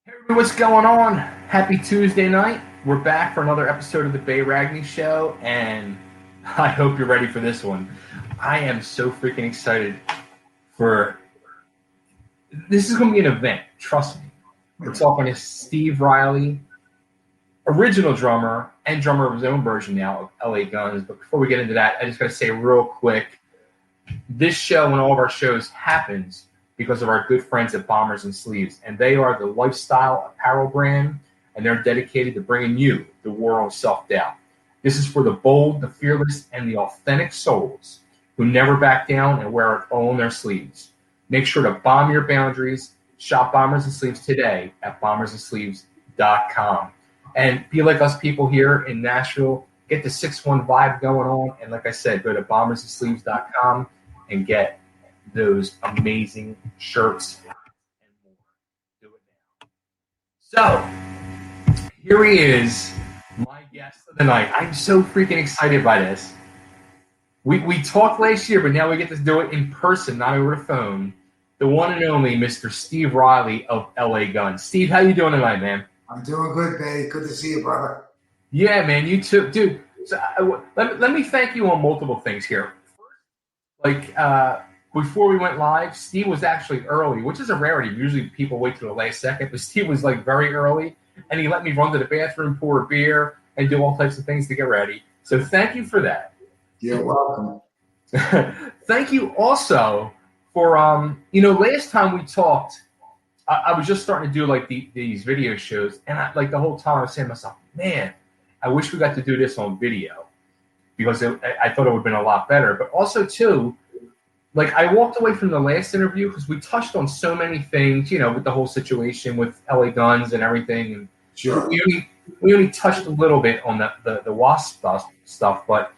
Hey, what's going on? Happy Tuesday night. We're back for another episode of the Ragni Show, and I hope you're ready for this one. I am so freaking excited for this. Is going to be an event. Trust me. We're talking to Steve Riley, original drummer and drummer of his own version now of L.A. Guns. But before we get into that, I just got to say real quick, this show and all of our shows happens because of our good friends at Bombers and Sleeves. And they are the lifestyle apparel brand, and they're dedicated to bringing you the war on self-doubt. This is for the bold, the fearless, and the authentic souls who never back down and wear it all on their sleeves. Make sure to bomb your boundaries. Shop Bombers and Sleeves today at bombersandSleeves.com. And be like us people here in Nashville. Get the 6-1 vibe going on. And like I said, go to bombersandSleeves.com and get those amazing shirts and more. Do it now. So, here he is, my guest of the night. I'm so freaking excited by this. We talked last year, but now we get to do it in person, not over the phone. The one and only Mr. Steve Riley of L.A. Guns. Steve, how you doing tonight, man? I'm doing good, babe. Good to see you, brother. Yeah, man, you too. Dude, so let me thank you on multiple things here. Like, before we went live, Steve was actually early, which is a rarity. Usually people wait till the last second, but Steve was like very early, and he let me run to the bathroom, pour a beer, and do all types of things to get ready. So thank you for that. You're welcome. Thank you also for, last time we talked, I was just starting to do like these video shows, and like the whole time I was saying to myself, man, I wish we got to do this on video because I thought it would have been a lot better. But also, too, like I walked away from the last interview because we touched on so many things, with the whole situation with L.A. Guns and everything. And sure. We only touched a little bit on the WASP stuff, but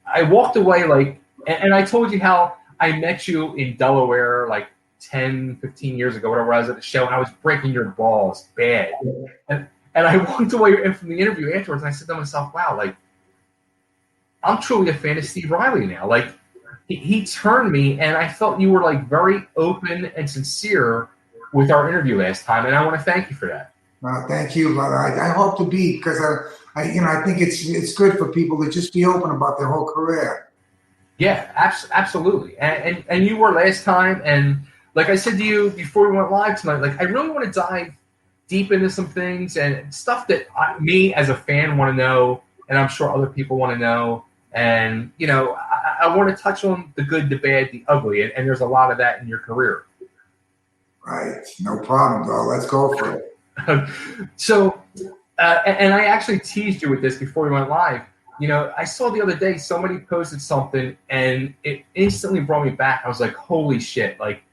I walked away like, and I told you how I met you in Delaware like 10, 15 years ago, whatever I was at the show, and I was breaking your balls bad. And I walked away from the interview afterwards, and I said to myself, wow, like, I'm truly a fan of Steve Riley now. Like, he turned me, and I felt you were like very open and sincere with our interview last time, and I want to thank you for that. Well, thank you, brother. I hope to be, because I think it's good for people to just be open about their whole career. Yeah, absolutely. And you were last time, and like I said to you before we went live tonight, like I really want to dive deep into some things and stuff that me as a fan want to know, and I'm sure other people want to know. And, I want to touch on the good, the bad, the ugly, and there's a lot of that in your career. Right. No problem, though. Let's go for it. So, and I actually teased you with this before we went live. I saw the other day somebody posted something, and it instantly brought me back. I was like, holy shit. Like,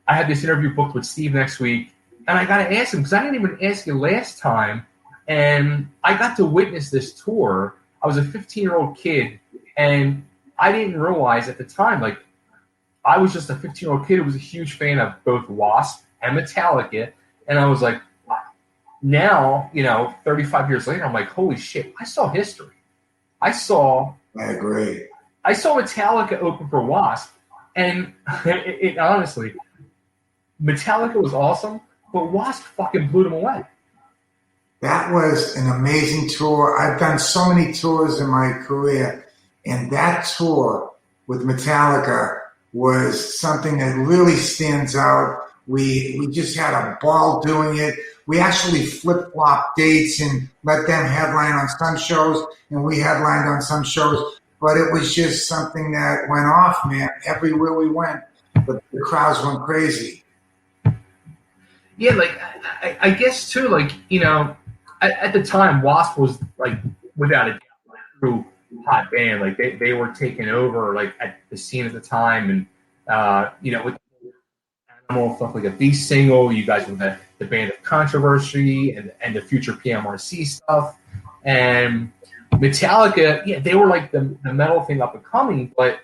I had this interview booked with Steve next week, and I got to ask him, because I didn't even ask you last time, and I got to witness this tour. I was a 15-year-old kid, and I didn't realize at the time, like, I was just a 15-year-old kid who was a huge fan of both WASP and Metallica, and I was like, now, 35 years later, I'm like, holy shit, I saw history. I agree. I saw Metallica open for WASP, and it honestly, Metallica was awesome, but WASP fucking blew them away. That was an amazing tour. I've done so many tours in my career, and that tour with Metallica was something that really stands out. We just had a ball doing it. We actually flip-flopped dates and let them headline on some shows, and we headlined on some shows. But it was just something that went off, man. Everywhere we went, the crowds went crazy. Yeah, like, I guess, too, like, at the time, WASP was, like, without a doubt, like, a true hot band. Like, they were taking over, like, at the scene at the time. And, with Animal, stuff like a Beast single, you guys were the band of controversy and the future PMRC stuff. And Metallica, yeah, they were, like, the metal thing up and coming. But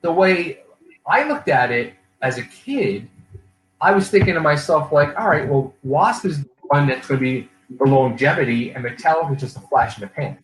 the way I looked at it as a kid, I was thinking to myself, like, all right, well, WASP is the one that's going to be for longevity, and Metallica is just a flash in the pan.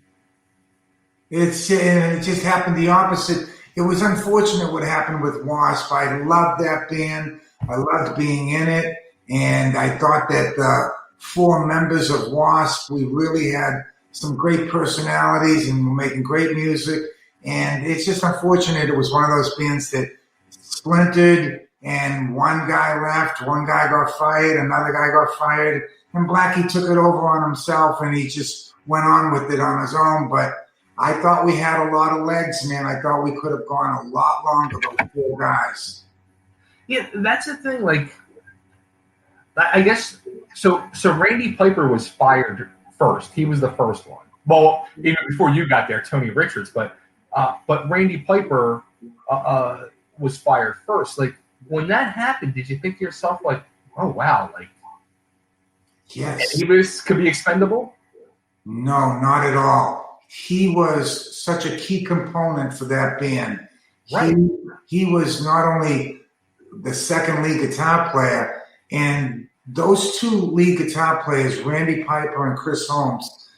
It just happened the opposite. It was unfortunate what happened with WASP. I loved that band. I loved being in it. And I thought that the four members of WASP, we really had some great personalities and were making great music. And it's just unfortunate it was one of those bands that splintered and one guy left, one guy got fired, another guy got fired, and Blackie took it over on himself and he just went on with it on his own. But I thought we had a lot of legs, man. I thought we could have gone a lot longer, those four guys. Yeah, that's the thing. Like, I guess so. Randy Piper was fired first. He was the first one. Well, even before you got there, Tony Richards. But Randy Piper was fired first. Like, when that happened, did you think to yourself, like, oh wow, like, yes, he could be expendable? No, not at all. He was such a key component for that band. Right. He was not only the second lead guitar player, and those two lead guitar players, Randy Piper and Chris Holmes,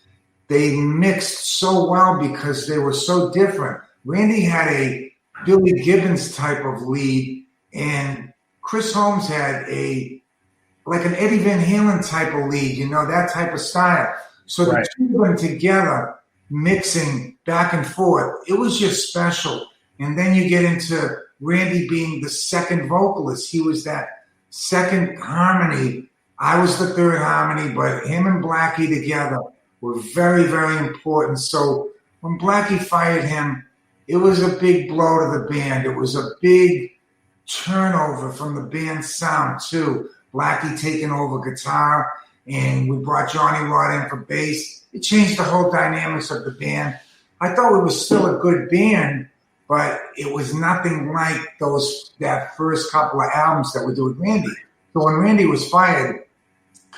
they mixed so well because they were so different. Randy had a Billy Gibbons type of lead, and Chris Holmes had like an Eddie Van Halen type of lead, that type of style. So the two of them together, mixing back and forth, it was just special. And then you get into Randy being the second vocalist. He was that second harmony. I was the third harmony, but him and Blackie together were very, very important. So when Blackie fired him, it was a big blow to the band. It was a big turnover from the band's sound, too. Blackie taking over guitar, and we brought Johnny Rod in for bass. It changed the whole dynamics of the band. I thought it was still a good band, but it was nothing like that first couple of albums that we did with Randy. So when Randy was fired,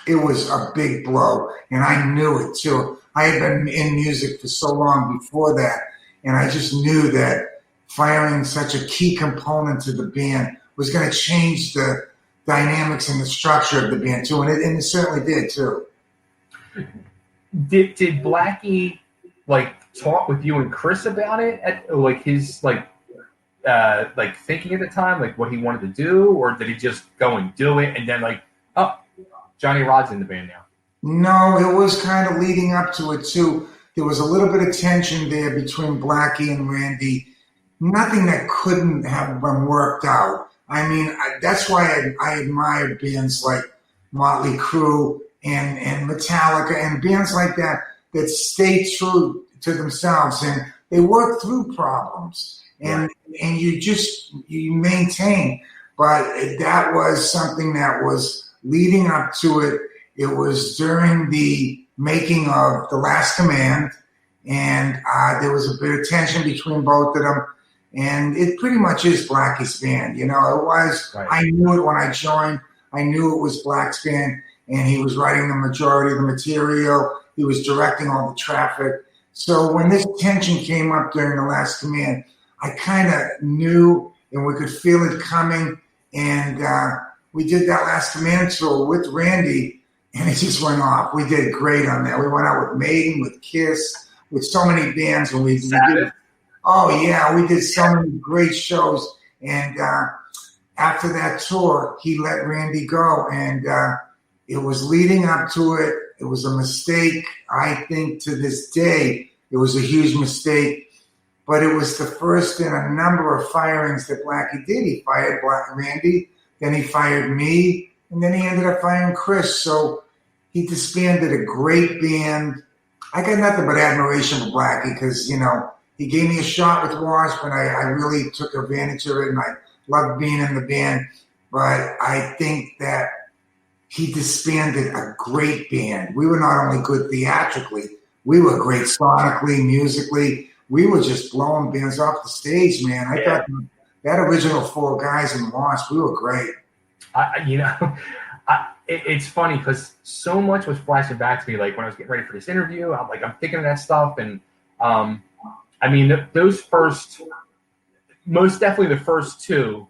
it was a big blow, and I knew it too. I had been in music for so long before that, and I just knew that firing such a key component to the band was going to change the dynamics and the structure of the band too, and it certainly did too. Did Blackie talk with you and Chris about it at his thinking at the time, like what he wanted to do, or did he just go and do it and then Johnny Rod's in the band now? No, it was kind of leading up to it too. There was a little bit of tension there between Blackie and Randy. Nothing that couldn't have been worked out. I mean, that's why I admired bands like Motley Crue and Metallica and bands like that stay true to themselves and they work through problems and you maintain. But that was something that was leading up to it. It was during the making of The Last Command, and there was a bit of tension between both of them. And it pretty much is Blackie's band. It was. Right. I knew it when I joined. I knew it was Black's band, and he was writing the majority of the material. He was directing all the traffic. So when this tension came up during The Last Command, I kind of knew, and we could feel it coming. And we did that Last Command tour with Randy, and it just went off. We did great on that. We went out with Maiden, with Kiss, with so many bands, and we did. Oh, yeah, we did so many great shows. And after that tour, he let Randy go. And it was leading up to it. It was a mistake. I think to this day, it was a huge mistake. But it was the first in a number of firings that Blackie did. He fired Randy, then he fired me, and then he ended up firing Chris. So he disbanded a great band. I got nothing but admiration for Blackie because, he gave me a shot with WASP, and I really took advantage of it, and I loved being in the band. But I think that he disbanded a great band. We were not only good theatrically, we were great sonically, musically. We were just blowing bands off the stage, man. I thought that original four guys in WASP, we were great. It's funny because so much was flashing back to me, like when I was getting ready for this interview. I'm thinking of that stuff, and those first, most definitely the first two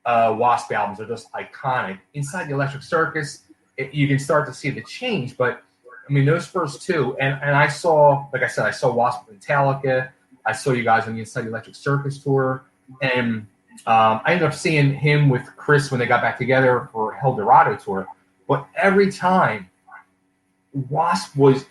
WASP albums are just iconic. Inside the Electric Circus, you can start to see the change, but those first two, and I saw, like I said, I saw WASP with Metallica. I saw you guys on the Inside the Electric Circus tour, and I ended up seeing him with Chris when they got back together for El Dorado tour. But every time, WASP was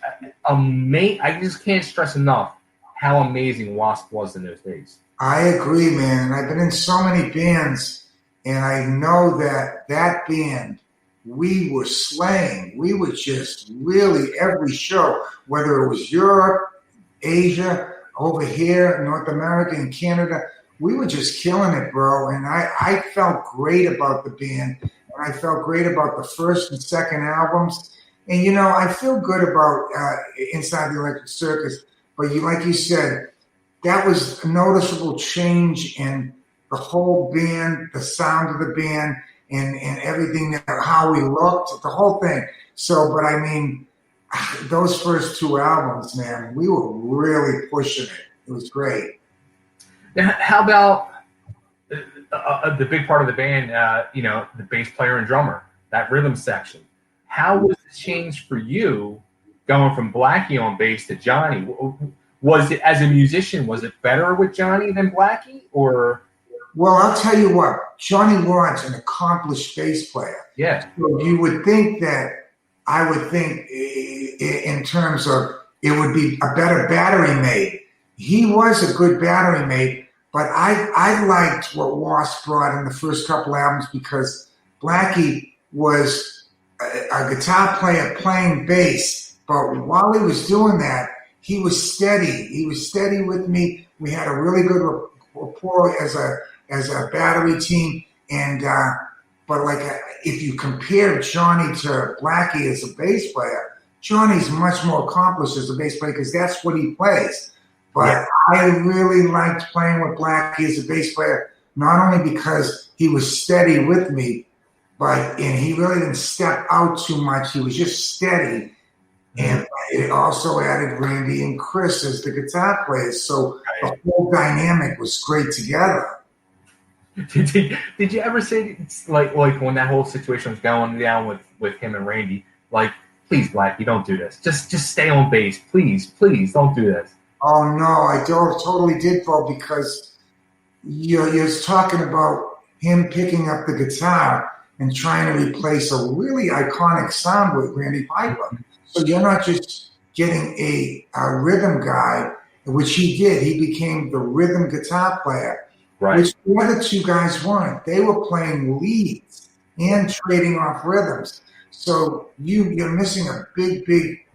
amazing. I just can't stress enough how amazing WASP was in those days. I agree, man. And I've been in so many bands, and I know that that band, we were slaying. We were just really every show, whether it was Europe, Asia, over here, North America, and Canada, we were just killing it, bro. And I felt great about the band, and I felt great about the first and second albums. And, you know, I feel good about Inside the Electric Circus, but like you said, that was a noticeable change in the whole band, the sound of the band, and everything, how we looked, the whole thing. So, but I mean, those first two albums, man, we were really pushing it. It was great. Now, how about the big part of the band, the bass player and drummer, that rhythm section? How was the change for you going from Blackie on bass to Johnny? Was it, as a musician, was it better with Johnny than Blackie, or? Well, I'll tell you what, Johnny Rod's an accomplished bass player. Yeah. So you would think that, I would think in terms of it would be a better battery mate. He was a good battery mate, but I liked what WASP brought in the first couple albums because Blackie was a guitar player playing bass, but while he was doing that, he was steady. He was steady with me. We had a really good rapport as a battery team. And but like if you compare Johnny to Blackie as a bass player, Johnny's much more accomplished as a bass player because that's what he plays. But yeah. I really liked playing with Blackie as a bass player, not only because he was steady with me, and he really didn't step out too much. He was just steady. And it also added Randy and Chris as the guitar players. So the whole dynamic was great together. Did you ever say, like when that whole situation was going down with him and Randy, like, please, Blackie, don't do this. Just stay on bass. Please, don't do this. Oh, no, I totally did, Bo, because you're talking about him picking up the guitar and trying to replace a really iconic sound with Randy Piper. So you're not just getting a rhythm guy, which he did. He became the rhythm guitar player, right? Which the other two guys weren't. They were playing leads and trading off rhythms. So you're missing a big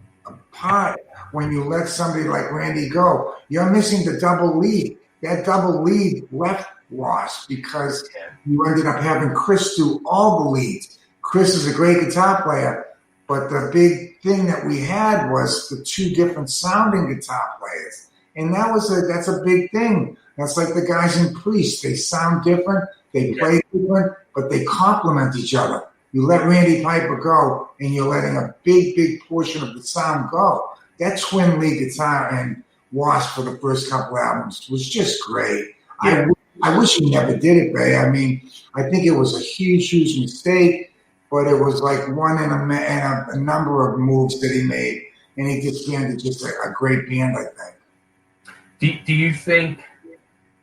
part when you let somebody like Randy go. You're missing the double lead. That double lead left WASP because you ended up having Chris do all the leads. Chris is a great guitar player, but the big thing that we had was the two different sounding guitar players. And that's a big thing. That's like the guys in Priest. They sound different, they play different, but they complement each other. You let Randy Piper go, and you're letting a big portion of the sound go. That twin lead guitar and WASP for the first couple albums was just great. Yeah. I wish he never did it, Bay. I mean, I think it was a huge mistake, but it was like one in a number of moves that he made, and he disbanded just a great band, I think. Do you think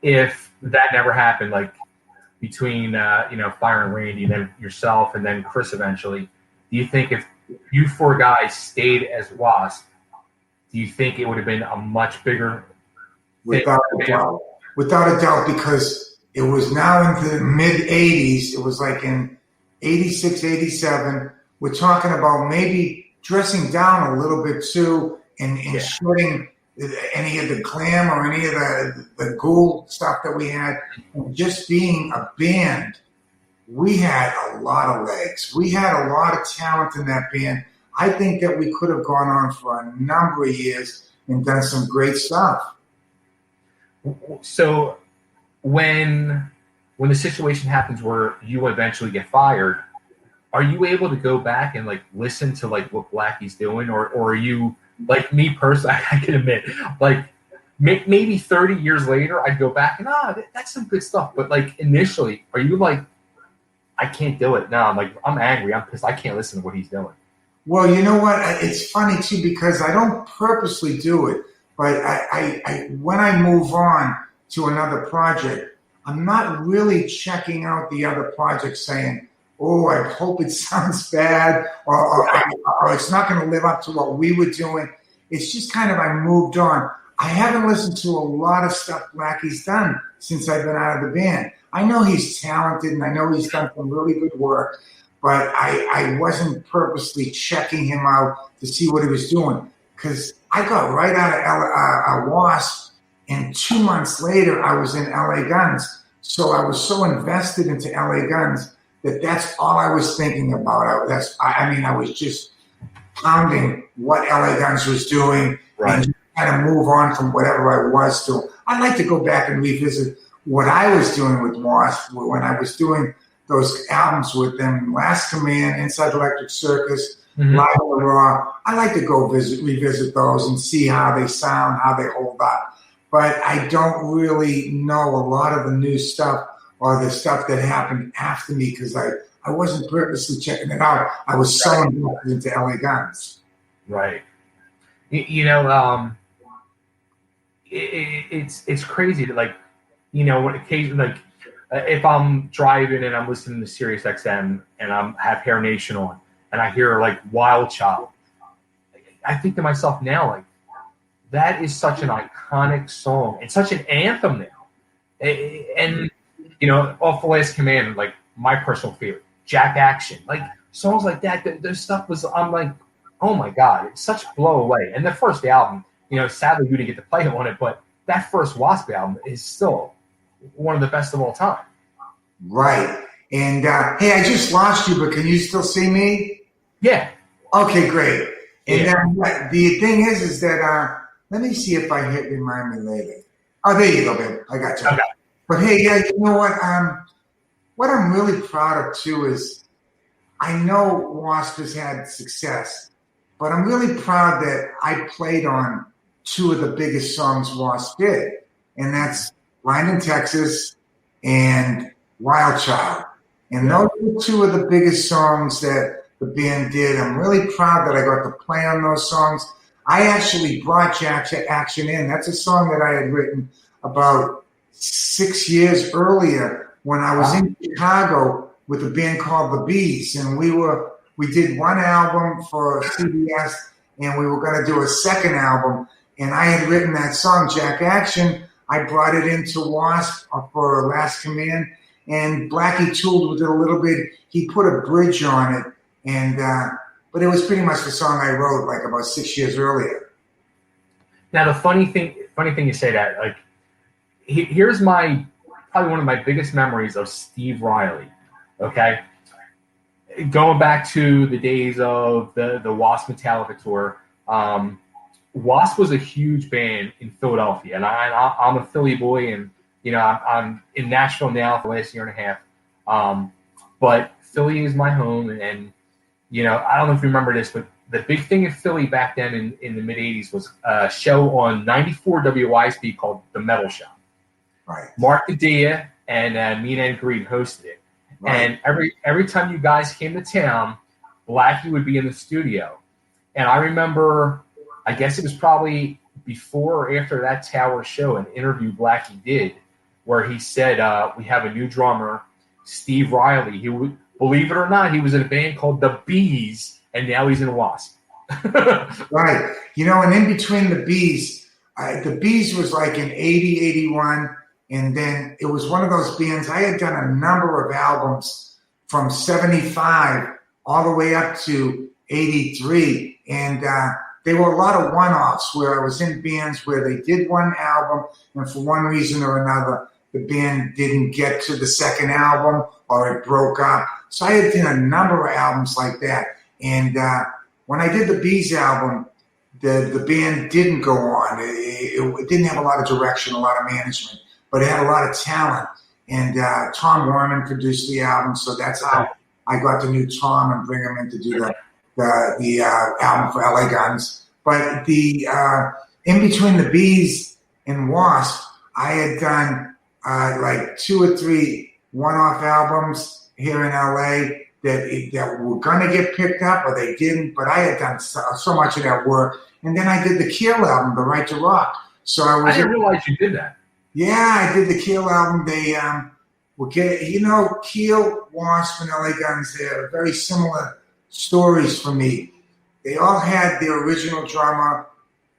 if that never happened, like between Fire and Randy, then yourself, and then Chris eventually, do you think if you four guys stayed as WASP, do you think it would have been a much bigger Without a doubt, because it was now into the mid-'80s. It was like in 86, 87. We're talking about maybe dressing down a little bit too and shooting any of the glam or any of the ghoul stuff that we had. And just being a band, we had a lot of legs. We had a lot of talent in that band. I think that we could have gone on for a number of years and done some great stuff. So when the situation happens where you eventually get fired, are you able to go back and like listen to like what Blackie's doing, or are you, like me personally, I can admit, like maybe 30 years later I'd go back and that's some good stuff, but like initially, are you like, I can't do it? No, I'm angry, I'm pissed, I can't listen to what he's doing. Well, you know what? It's funny too because I don't purposely do it, but I when I move on to another project, I'm not really checking out the other projects saying, oh, I hope it sounds bad, or it's not going to live up to what we were doing. It's just kind of, I moved on. I haven't listened to a lot of stuff Blackie's done since I've been out of the band. I know he's talented and I know he's done some really good work, but I wasn't purposely checking him out to see what he was doing, because I got right out of WASP, and 2 months later I was in LA Guns. So I was so invested into LA Guns that's all I was thinking about. I was just pounding what LA Guns was doing, right, and just kind of move on from whatever I was doing. I'd like to go back and revisit what I was doing with WASP when I was doing those albums with them, Last Command, Inside Electric Circus, Live on the Raw. I like to go revisit those and see how they sound, how they hold up. But I don't really know a lot of the new stuff or the stuff that happened after me, because I wasn't purposely checking it out. I was so invested into LA Guns. Right. It's crazy that, like, when occasionally, like, if I'm driving and I'm listening to Sirius XM and I have Hair Nation on and I hear like Wild Child, I think to myself now, like, that is such an iconic song and such an anthem now. And off the Last Command, like, my personal favorite, Jack Action, like songs like that. Their stuff was, I'm like, oh my God, it's such blow away. And the first album, sadly you didn't get to play on it, but that first WASP album is still one of the best of all time. Right. And hey, I just lost you, but can you still see me? Yeah. Okay, great. And the thing is that let me see if I hit remind me later. Oh, there you go, babe. I got you. Okay. But hey, yeah, you know what I'm really proud of too is, I know WASP has had success, but I'm really proud that I played on two of the biggest songs WASP did, and that's Blind in Texas and Wild Child. And those are two of the biggest songs that the band did. I'm really proud that I got to play on those songs. I actually brought Jack Action in. That's a song that I had written about 6 years earlier when I was in Chicago with a band called The Bees, and we did one album for CBS, and we were going to do a second album, and I had written that song, Jack Action. I brought it into WASP for Last Command, and Blackie tooled with it a little bit. He put a bridge on it, and but it was pretty much the song I wrote like about 6 years earlier. Now the funny thing you say that, like, here's probably one of my biggest memories of Steve Riley. Okay, going back to the days of the WASP Metallica tour. WASP was a huge band in Philadelphia, and I'm a Philly boy, and I'm in Nashville now for the last year and a half. But Philly is my home, and I don't know if you remember this, but the big thing in Philly back then in the mid '80s was a show on 94 WASP called The Metal Shop. Right. Mark Padilla and Mean and Green hosted it. Right. And every time you guys came to town, Blackie would be in the studio. And I remember, I guess it was probably before or after that Tower show, an interview Blackie did where he said, we have a new drummer, Steve Riley. He would, believe it or not, he was in a band called The Bees, and now he's in WASP. Right. And in between The Bees was like in 80, 81. And then it was one of those bands. I had done a number of albums from 75 all the way up to 83. And they were a lot of one-offs where I was in bands where they did one album, and for one reason or another, the band didn't get to the second album or it broke up. So I had done a number of albums like that. And when I did the Bees album, the band didn't go on. It didn't have a lot of direction, a lot of management, but it had a lot of talent. And Tom Werman produced the album, so that's how I got to know Tom and bring him in to do the album for LA Guns. But the in between the Bees and WASP, I had done like 2 or 3 one-off albums here in LA that were going to get picked up, or they didn't. But I had done so much of that work, and then I did the Kill album, The Right to Rock. So I didn't realize you did that. Yeah, I did the Keel album. They were getting, Keel, Wasp, and LA Guns. They're very similar stories for me. They all had their original drummer.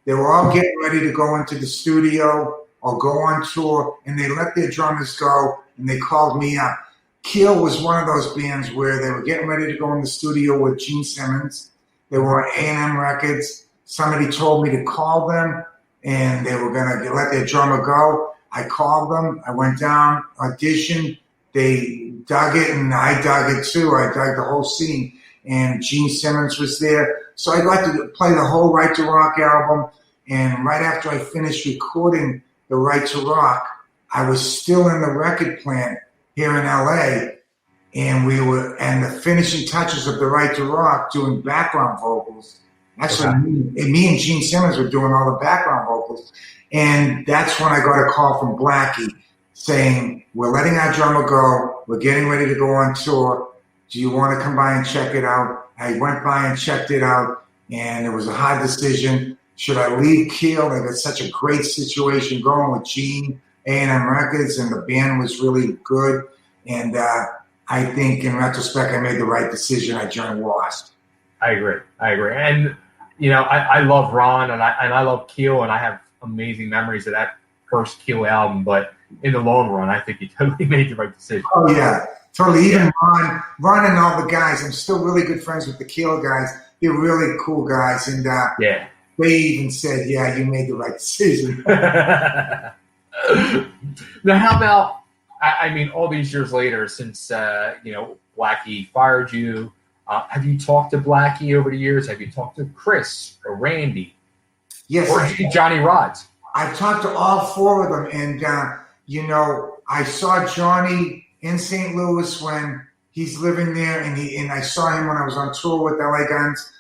They were all getting ready to go into the studio or go on tour, and they let their drummers go, and they called me up. Keel was one of those bands where they were getting ready to go in the studio with Gene Simmons. They were on A&M Records. Somebody told me to call them, and they were going to let their drummer go. I called them. I went down, auditioned. They dug it, and I dug it too. I dug the whole scene. And Gene Simmons was there. So I got to play the whole Right to Rock album. And right after I finished recording the Right to Rock, I was still in the record plant here in LA. And the finishing touches of the Right to Rock doing background vocals. Actually, me and Gene Simmons were doing all the background vocals. And that's when I got a call from Blackie saying, we're letting our drummer go. We're getting ready to go on tour. Do you want to come by and check it out? I went by and checked it out, and it was a hard decision. Should I leave Keel? They got such a great situation going with Gene, A&M Records, and the band was really good. And I think in retrospect, I made the right decision. I joined WASP. I agree. And, I love Ron, and I love Keel, and I have amazing memories of that first Keel album. But in the long run, I think you totally made the right decision. Oh, yeah. Totally. Even Ron and all the guys, I'm still really good friends with the Keel guys. They're really cool guys. And they even said, yeah, you made the right decision. Now, how about, all these years later since, Blackie fired you, have you talked to Blackie over the years? Have you talked to Chris or Randy? Yes. Or Johnny Rods? I've talked to all four of them. And, I saw Johnny in St. Louis when he's living there, and I saw him when I was on tour with LA Guns.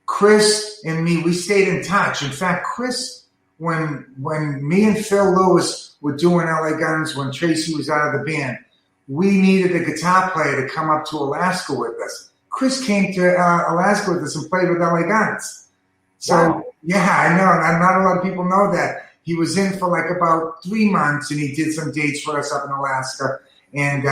Chris and me, we stayed in touch. In fact, Chris, when me and Phil Lewis were doing LA Guns, when Traciii was out of the band, we needed a guitar player to come up to Alaska with us. Chris came to Alaska with us and played with LA Guns. So, wow. Yeah, I know. Not a lot of people know that. He was in for like about 3 months, and he did some dates for us up in Alaska. And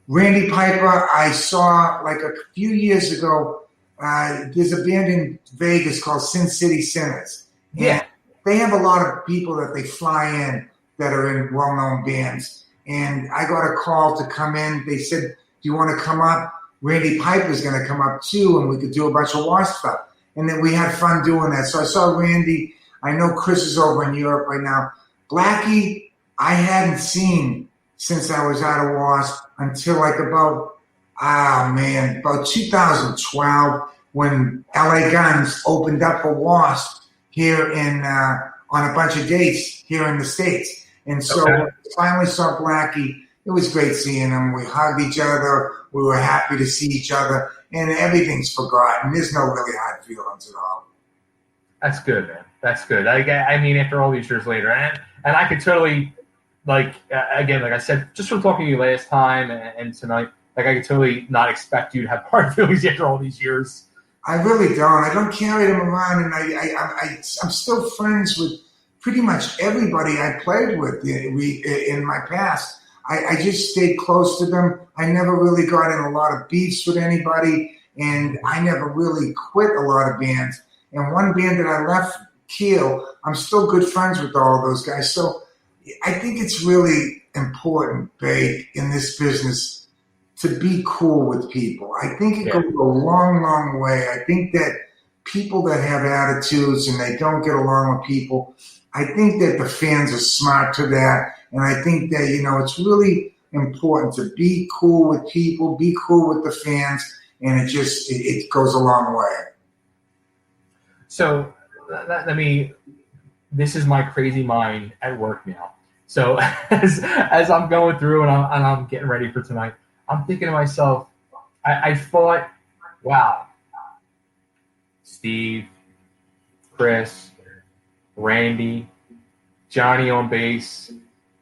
Randy Piper, I saw like a few years ago. There's a band in Vegas called Sin City Sinners. Yeah. They have a lot of people that they fly in that are in well-known bands. And I got a call to come in. They said, do you want to come up? Randy Piper's going to come up too, and we could do a bunch of WASP stuff. And then we had fun doing that. So I saw Randy. I know Chris is over in Europe right now. Blackie, I hadn't seen since I was out of WASP until like about 2012 when LA Guns opened up for WASP here on a bunch of dates here in the States. And so I finally saw Blackie. It was great seeing him. We hugged each other. We were happy to see each other. And everything's forgotten. There's no really hard feelings at all. That's good, man. That's good. After all these years later, and I could totally, again, like I said, just from talking to you last time and tonight, I could totally not expect you to have hard feelings after all these years. I really don't. I don't carry them around, and I'm still friends with pretty much everybody I played with in my past. I just stayed close to them. I never really got in a lot of beefs with anybody, and I never really quit a lot of bands. And one band that I left, Keel, I'm still good friends with all of those guys. So I think it's really important, babe, in this business to be cool with people. I think it goes a long, long way. I think that people that have attitudes and they don't get along with people, I think that the fans are smart to that. And I think that, it's really important to be cool with people, be cool with the fans, and it goes a long way. So, this is my crazy mind at work now. So, as I'm going through and I'm getting ready for tonight, I'm thinking to myself, I thought, wow, Steve, Chris, Randy, Johnny on bass.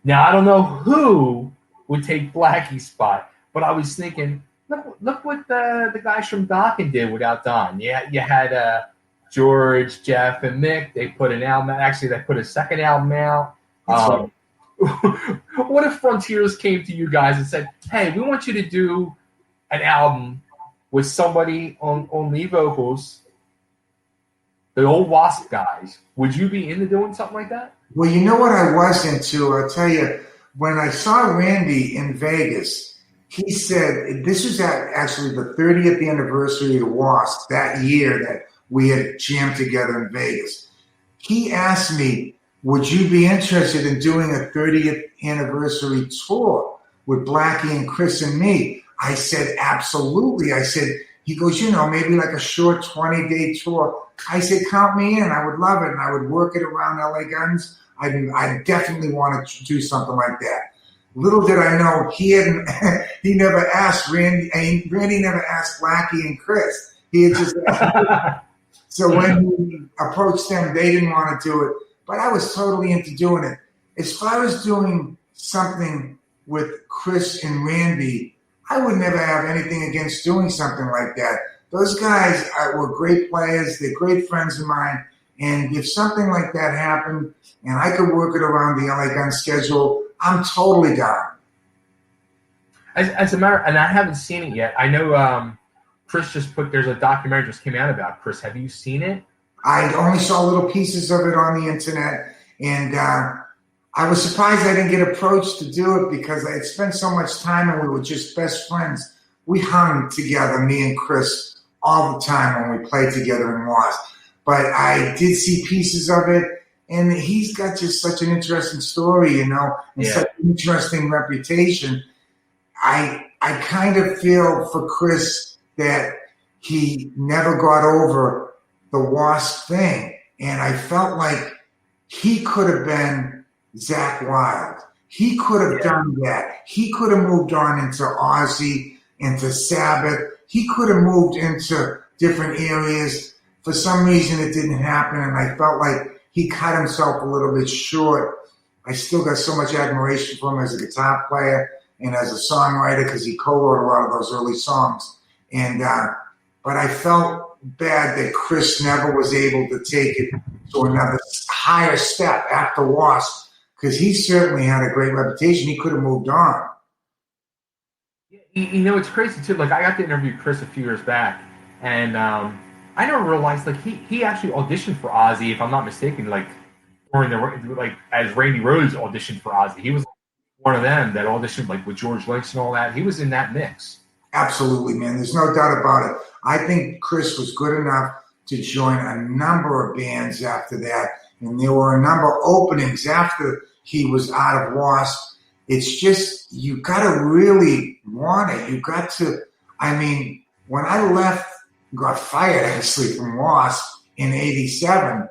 Now, I don't know who would take Blackie's spot, but I was thinking, look what the guys from Dokken did without Don. Yeah, you had George, Jeff, and Mick. They put an album. Actually, they put a second album out. what if Frontiers came to you guys and said, "Hey, we want you to do an album with somebody on lead vocals, the old W.A.S.P guys"? Would you be into doing something like that? Well, you know what I was into? I'll tell you, when I saw Randy in Vegas, he said, this was actually the 30th anniversary of W.A.S.P that year that we had jammed together in Vegas. He asked me, would you be interested in doing a 30th anniversary tour with Blackie and Chris and me? I said, absolutely. I said, he goes, maybe like a short 20-day tour. I said, count me in. I would love it. And I would work it around LA Guns. I definitely want to do something like that. Little did I know, he never asked Randy. Randy never asked Blackie and Chris. He had just asked. So when he approached them, they didn't want to do it. But I was totally into doing it. As far as doing something with Chris and Randy, I would never have anything against doing something like that. Those guys were great players. They're great friends of mine. And if something like that happened and I could work it around the LA Gun schedule, I'm totally down. As a matter, and I haven't seen it yet. I know Chris there's a documentary just came out about Chris. Have you seen it? I only saw little pieces of it on the internet. And I was surprised I didn't get approached to do it because I had spent so much time and we were just best friends. We hung together, me and Chris, all the time when we played together in W.A.S.P. But I did see pieces of it, and he's got just such an interesting story, and such an interesting reputation. I kind of feel for Chris that he never got over the W.A.S.P thing, and I felt like he could have been Zakk Wylde. He could have done that. He could have moved on into Ozzy, into Sabbath. He could have moved into different areas. For some reason, it didn't happen, and I felt like he cut himself a little bit short. I still got so much admiration for him as a guitar player and as a songwriter because he co-wrote a lot of those early songs. And but I felt bad that Chris never was able to take it to another higher step after W.A.S.P because he certainly had a great reputation. He could have moved on. It's crazy too. Like I got to interview Chris a few years back, and I never realized like he actually auditioned for Ozzy, if I'm not mistaken. Like during as Randy Rhoads auditioned for Ozzy, he was one of them that auditioned like with George Lynch and all that. He was in that mix. Absolutely, man. There's no doubt about it. I think Chris was good enough to join a number of bands after that, and there were a number of openings after he was out of W.A.S.P. It's just, you got to really want it. You got to, when I got fired actually from W.A.S.P in 87,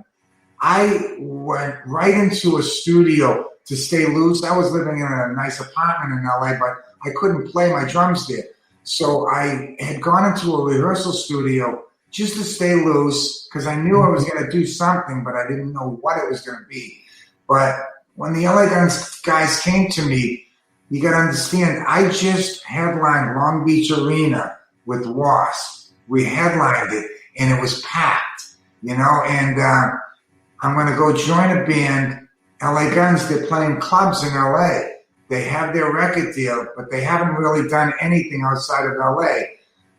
I went right into a studio to stay loose. I was living in a nice apartment in LA, but I couldn't play my drums there. So I had gone into a rehearsal studio just to stay loose because I knew I was going to do something, but I didn't know what it was going to be. But when the LA Guns guys came to me, you got to understand, I just headlined Long Beach Arena with W.A.S.P. We headlined it, and it was packed, and I'm going to go join a band, LA Guns. They're playing clubs in LA. They have their record deal, but they haven't really done anything outside of LA.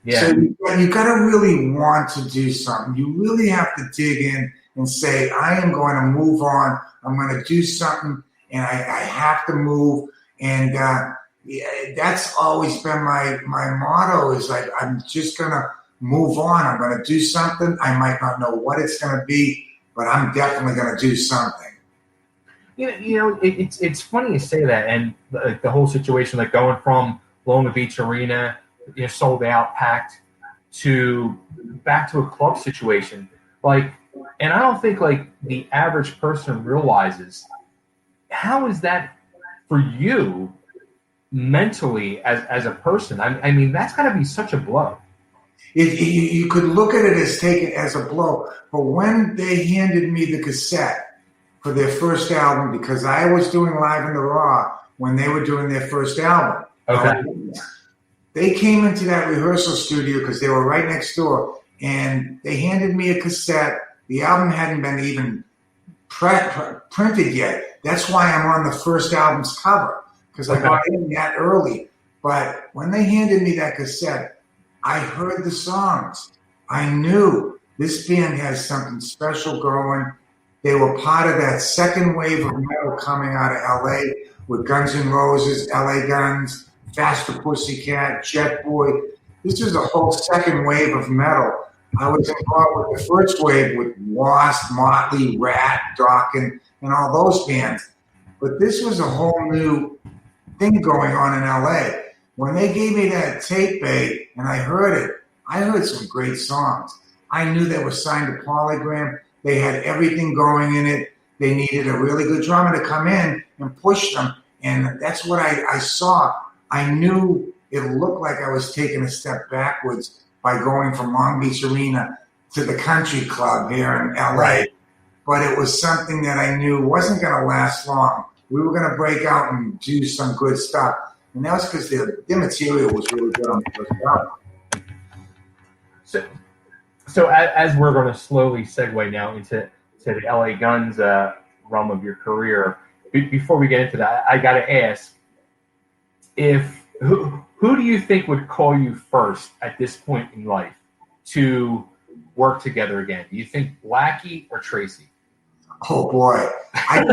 Yeah. So you got to really want to do something. You really have to dig in and say, I am going to move on. I'm going to do something, and I have to move. And that's always been my motto is like, I'm just going to move on. I'm going to do something. I might not know what it's going to be, but I'm definitely going to do something. It's funny you say that, and the whole situation, like going from Long Beach Arena, sold out, packed, to back to a club situation. Like, and I don't think like the average person realizes how is that for you mentally as a person. I mean, that's got to be such a blow. You could look at it as taken as a blow, but when they handed me the cassette for their first album, because I was doing Live in the Raw when they were doing their first album. Okay. They came into that rehearsal studio because they were right next door, and they handed me a cassette. The album hadn't been even printed yet. That's why I'm on the first album's cover, because I got in that early. But when they handed me that cassette, I heard the songs. I knew this band has something special going. They were part of that second wave of metal coming out of LA with Guns N' Roses, LA Guns, Faster Pussycat, Jet Boy. This was a whole second wave of metal. I was involved with the first wave with W.A.S.P, Motley, Rat, Dokken, and all those bands. But this was a whole new thing going on in LA. When they gave me that tape bait and I heard some great songs. I knew they were signed to Polygram. They had everything going in it. They needed a really good drummer to come in and push them. And that's what I saw. I knew it looked like I was taking a step backwards by going from Long Beach Arena to the country club here in LA. Right. But it was something that I knew wasn't going to last long. We were going to break out and do some good stuff. And that was because their material was really good on the first album. So as we're going to slowly segue now into the LA Guns realm of your career, before we get into that, I got to ask, who do you think would call you first at this point in life to work together again? Do you think Blackie or Traciii? Oh boy, I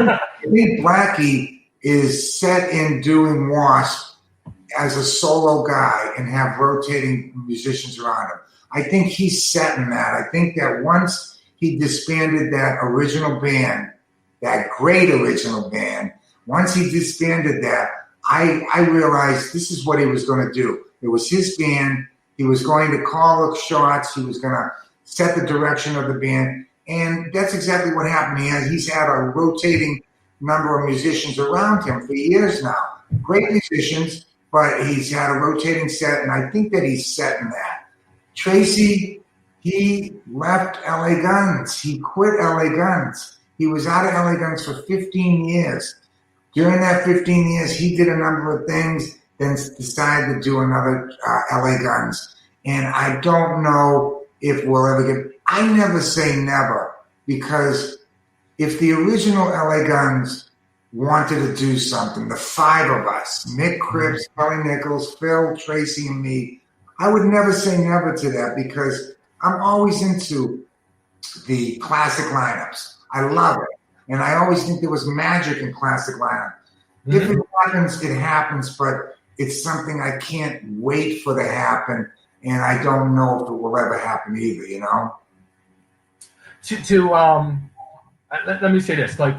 think Blackie is set in doing W.A.S.P as a solo guy and have rotating musicians around him. I think he's set in that. I think that once he disbanded that original band, that great original band, once he disbanded that, I realized this is what he was going to do. It was his band. He was going to call the shots. He was going to set the direction of the band. And that's exactly what happened. He's had a rotating number of musicians around him for years now. Great musicians, but he's had a rotating set, and I think that he's set in that. Traciii, he left LA Guns. He quit LA Guns. He was out of LA Guns for 15 years. During that 15 years, he did a number of things, then decided to do another LA Guns. And I don't know if we'll ever get... I never say never, because if the original LA Guns wanted to do something, the five of us, Mick Cripps, Kelly Nichols, Phil, Traciii, and me, I would never say never to that, because I'm always into the classic lineups. I love it. And I always think there was magic in classic lineup. Mm-hmm. If it happens, it happens, but it's something I can't wait for to happen, and I don't know if it will ever happen either, you know? Let me say this, like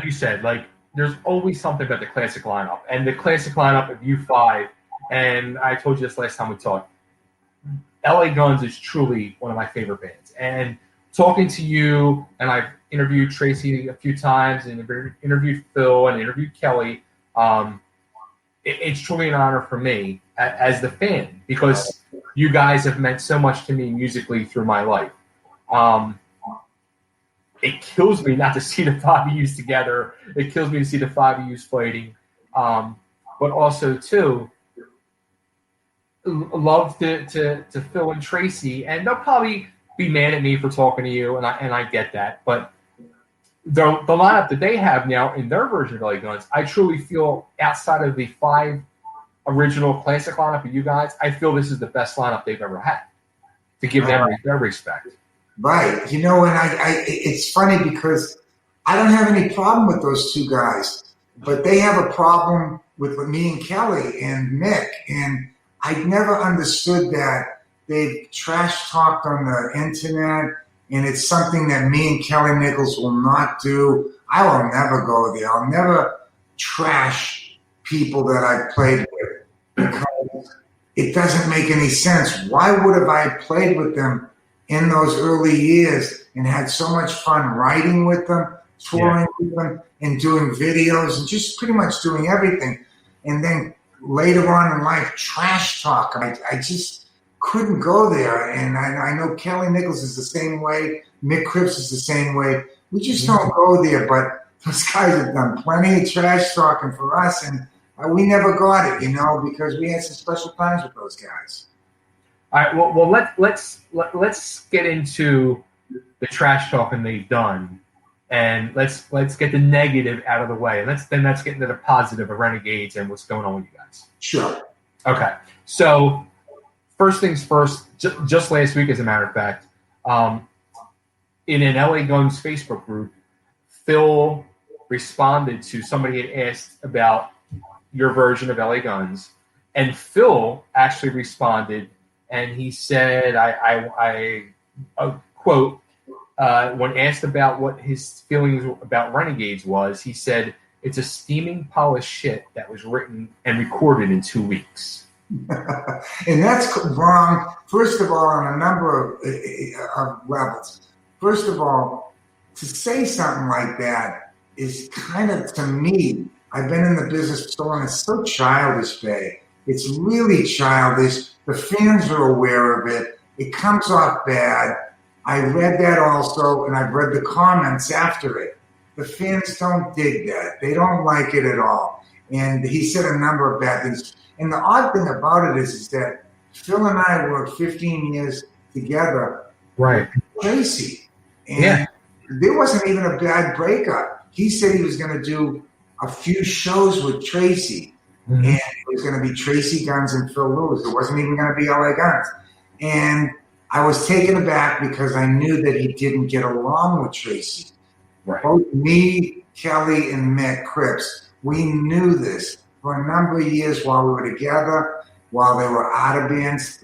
you said, like there's always something about the classic lineup, and the classic lineup of you five. And I told you this last time we talked. LA Guns is truly one of my favorite bands, and talking to you, and I've interviewed Traciii a few times, and interviewed Phil, and interviewed Kelly. It's truly an honor for me as the fan, because you guys have meant so much to me musically through my life. It kills me not to see the five of yous together. It kills me to see the five of yous fighting. But also, too, love to Phil and Traciii. And they'll probably be mad at me for talking to you, and I get that. But the lineup that they have now in their version of LA Guns, I truly feel, outside of the five original classic lineup of you guys, I feel this is the best lineup they've ever had, to give them their respect. Right. You know, and I it's funny because I don't have any problem with those two guys, but they have a problem with me and Kelly and Mick. And I never understood that. They've trash talked on the internet, and it's something that me and Kelly Nichols will not do. I will never go there. I'll never trash people that I've played with, because it doesn't make any sense. Why would have I played with them in those early years and had so much fun writing with them, touring with them, and doing videos, and just pretty much doing everything? And then later on in life, trash talk. I just couldn't go there. And I know Kelly Nichols is the same way. Mick Cripps is the same way. We just don't go there. But those guys have done plenty of trash talking for us, and we never got it, you know, because we had some special times with those guys. All right. Well, let's get into the trash talking they've done. and let's get the negative out of the way. And let's get into the positive of Renegades and what's going on with you guys. Sure. Okay. So first things first, just last week, as a matter of fact, in an LA Guns Facebook group, Phil responded to somebody had asked about your version of LA Guns, and Phil actually responded, and he said, I quote, when asked about what his feelings about Renegades was, he said, "It's a steaming polished shit that was written and recorded in 2 weeks." And that's wrong, first of all, on a number of levels. First of all, to say something like that is kind of, to me, I've been in the business so long, it's so childish, Bay. It's really childish. The fans are aware of it. It comes off bad. I read that also, and I've read the comments after it. The fans don't dig that. They don't like it at all. And he said a number of bad things. And the odd thing about it is that Phil and I worked 15 years together. Right. Traciii. And there wasn't even a bad breakup. He said he was going to do a few shows with Traciii. Mm-hmm. And it was going to be Traciii Guns and Phil Lewis. It wasn't even going to be LA Guns. And I was taken aback because I knew that he didn't get along with Traciii. Right. Both me, Kelly, and Mick Cripps, we knew this for a number of years while we were together, while they were out of bands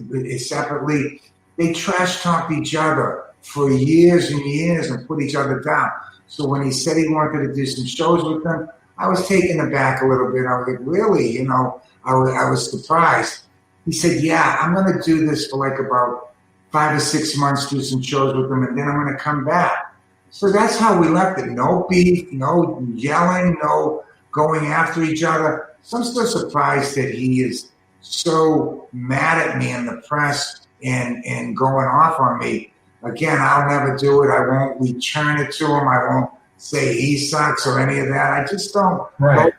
separately. They trash talked each other for years and years and put each other down. So when he said he wanted to do some shows with them, I was taken aback a little bit. I was like, really? You know, I was surprised. He said, yeah, I'm going to do this for like about 5 or 6 months, do some shows with them, and then I'm going to come back. So that's how we left it. No beef, no yelling, no going after each other. So I'm still surprised that he is so mad at me in the press and going off on me. Again, I'll never do it. I won't return it to him. I won't say he sucks or any of that. I just don't. Right.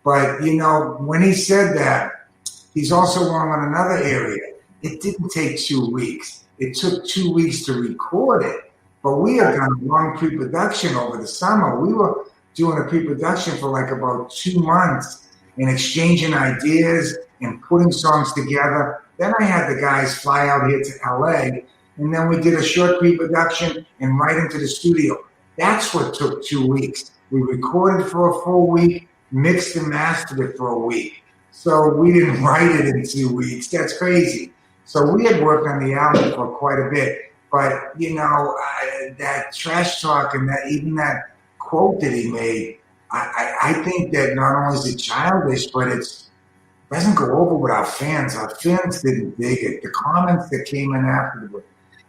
But, you know, when he said that, he's also wrong on another area. It didn't take 2 weeks. It took 2 weeks to record it. But we had done a long pre-production over the summer. We were doing a pre-production for like about 2 months and exchanging ideas and putting songs together. Then I had the guys fly out here to LA, and then we did a short pre-production and right into the studio. That's what took 2 weeks. We recorded for a full week, mixed and mastered it for a week. So we didn't write it in 2 weeks. That's crazy. So we had worked on the album for quite a bit. But, you know, that trash talk and that even that quote that he made, I think that not only is it childish, but it doesn't go over with our fans. Our fans didn't dig it. The comments that came in afterward,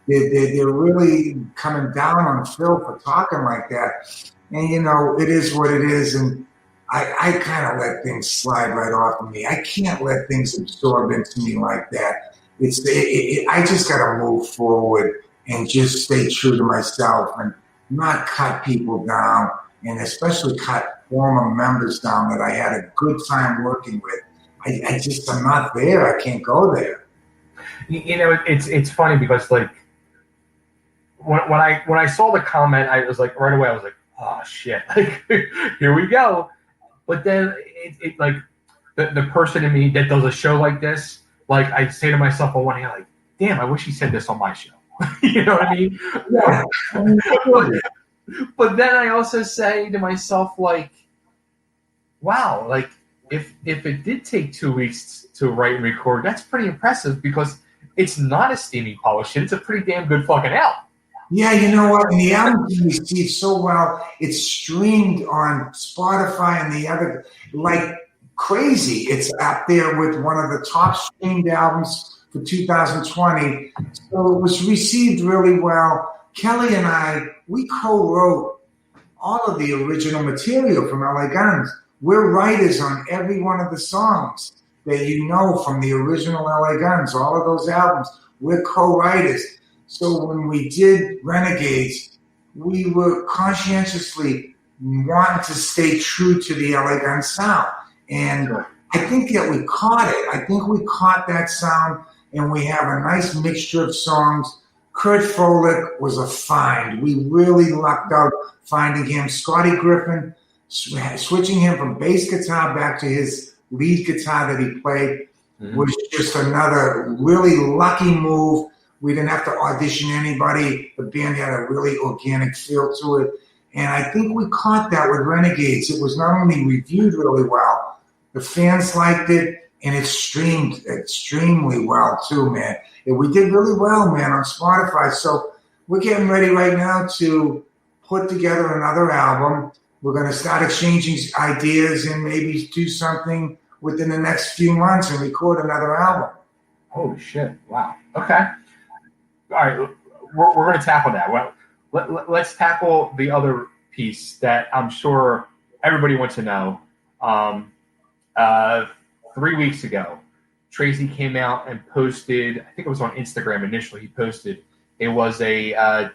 they're really coming down on Phil for talking like that. And, you know, it is what it is. And I kind of let things slide right off of me. I can't let things absorb into me like that. I just got to move forward and just stay true to myself and not cut people down, and especially cut former members down that I had a good time working with. I'm not there. I can't go there. You know, it's funny because like when I saw the comment, I was like right away. I was like, oh shit, like here we go. But then it like the person in me that does a show like this, like I say to myself on one hand, like, damn, I wish he said this on my show. You know what I mean? Yeah. But then I also say to myself, like, wow, like if it did take 2 weeks to write and record, that's pretty impressive because it's not a steamy polish shit. It's a pretty damn good fucking album. Yeah, you know what? And the album been received so well. It's streamed on Spotify and the other, like crazy. It's up there with one of the top streamed albums for 2020. So it was received really well. Kelly and I, we co-wrote all of the original material from LA Guns. We're writers on every one of the songs that you know from the original LA Guns, all of those albums. We're co-writers. So when we did Renegades, we were conscientiously wanting to stay true to the LA Guns sound. And I think that we caught it. I think we caught that sound, and we have a nice mixture of songs Kurt Folick was a find. We really lucked out finding him. Scotty Griffin, switching him from bass guitar back to his lead guitar that he played was just another really lucky move. We didn't have to audition anybody. The band had a really organic feel to it. And I think we caught that with Renegades. It was not only reviewed really well, the fans liked it, and it streamed extremely well too, man. And we did really well, man, on Spotify. So we're getting ready right now to put together another album. We're going to start exchanging ideas and maybe do something within the next few months and record another album. Holy shit. Wow. Okay. All right. We're going to tackle that. Well, let's tackle the other piece that I'm sure everybody wants to know. 3 weeks ago, Traciii came out and posted, I think it was on Instagram initially, he posted, it was a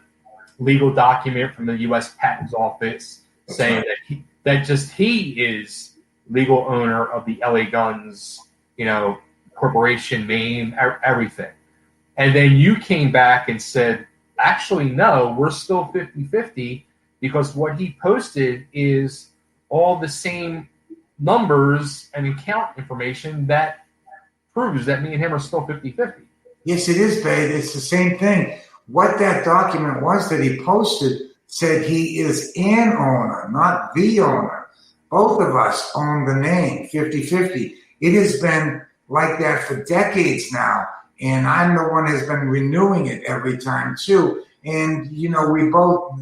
legal document from the U.S. Patents Office saying that he is legal owner of the LA Guns, corporation name, everything. And then you came back and said, actually, no, we're still 50-50 because what he posted is all the same numbers and account information that proves that me and him are still 50-50. Yes, it is, babe. It's the same thing. What that document was that he posted said he is an owner, not the owner. Both of us own the name, 50-50. It has been like that for decades now, and I'm the one who's been renewing it every time, too. And, we both,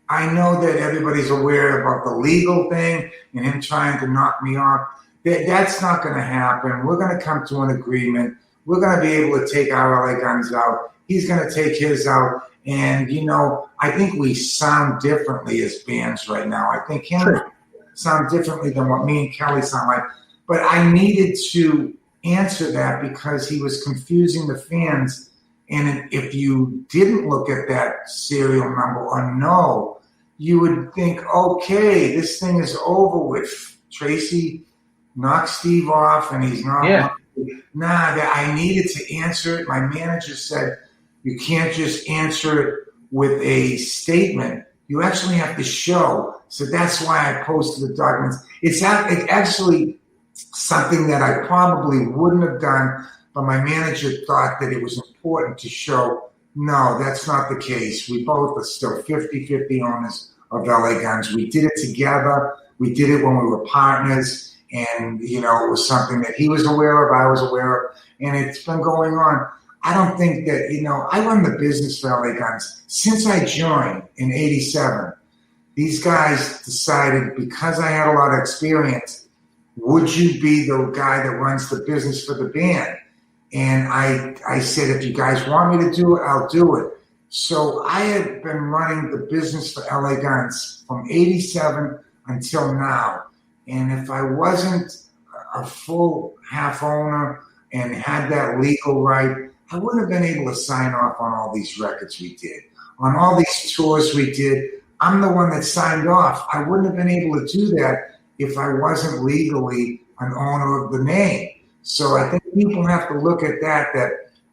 I know that everybody's aware about the legal thing and him trying to knock me off. That's not going to happen. We're going to come to an agreement. We're going to be able to take our LA Guns out. He's going to take his out. And, I think we sound differently as bands right now. I think him sound differently than what me and Kelly sound like. But I needed to answer that because he was confusing the fans. And if you didn't look at that serial number or know, you would think, okay, this thing is over with. Traciii knocked Steve off and he's not. Yeah. Nah, I needed to answer it. My manager said, you can't just answer it with a statement. You actually have to show. So that's why I posted the documents. It's actually something that I probably wouldn't have done, but my manager thought that it was important to show, no, that's not the case. We both are still 50-50 owners of LA Guns. We did it together. We did it when we were partners. And, it was something that he was aware of, I was aware of, and it's been going on. I don't think that, I run the business for LA Guns. Since I joined in 87, these guys decided, because I had a lot of experience, would you be the guy that runs the business for the band? And I said, if you guys want me to do it, I'll do it. So I have been running the business for LA Guns from 87 until now. And if I wasn't a full half owner and had that legal right, I wouldn't have been able to sign off on all these records we did, on all these tours we did. I'm the one that signed off. I wouldn't have been able to do that if I wasn't legally an owner of the name. So I think people have to look at that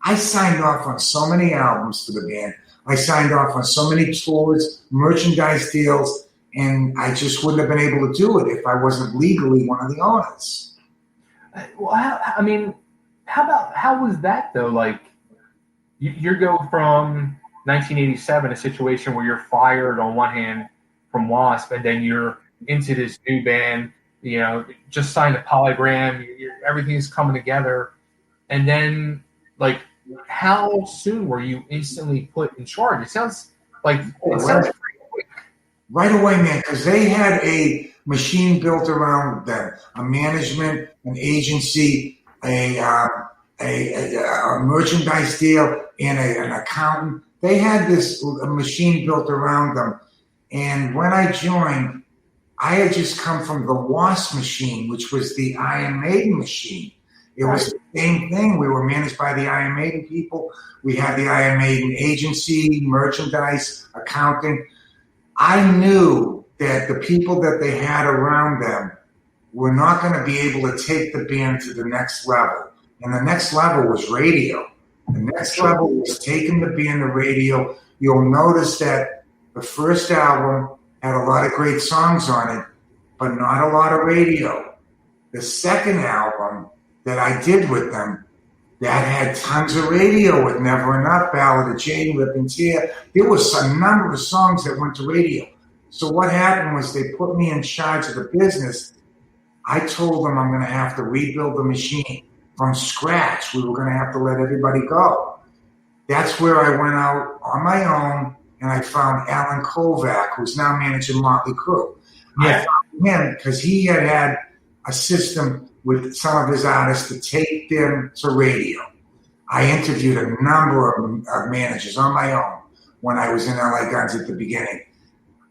I signed off on so many albums for the band. I signed off on so many tours, merchandise deals, and I just wouldn't have been able to do it if I wasn't legally one of the owners. Well, how was that, though? Like, you go from 1987, a situation where you're fired on one hand from WASP, and then you're into this new band, just signed a polygram, everything's coming together. And then, like, how soon were you instantly put in charge? It sounds pretty quick. Right away, man, because they had a machine built around them, a management, an agency, a merchandise deal, and an accountant. They had a machine built around them. And when I joined, I had just come from the WASP machine, which was the Iron Maiden machine. It was the same thing. We were managed by the Iron Maiden people. We had the Iron Maiden agency, merchandise, accounting. I knew that the people that they had around them were not going to be able to take the band to the next level. And the next level was radio. The next level was taking the band to radio. You'll notice that the first album had a lot of great songs on it, but not a lot of radio. The second album that I did with them, that had tons of radio with Never Enough, Ballad of Jane, Lip and Tear. There was a number of songs that went to radio. So what happened was they put me in charge of the business. I told them I'm going to have to rebuild the machine from scratch. We were going to have to let everybody go. That's where I went out on my own, and I found Alan Kovac, who's now managing Motley Crue. Yeah. I found him because he had a system with some of his artists to take them to radio. I interviewed a number of managers on my own when I was in LA Guns at the beginning.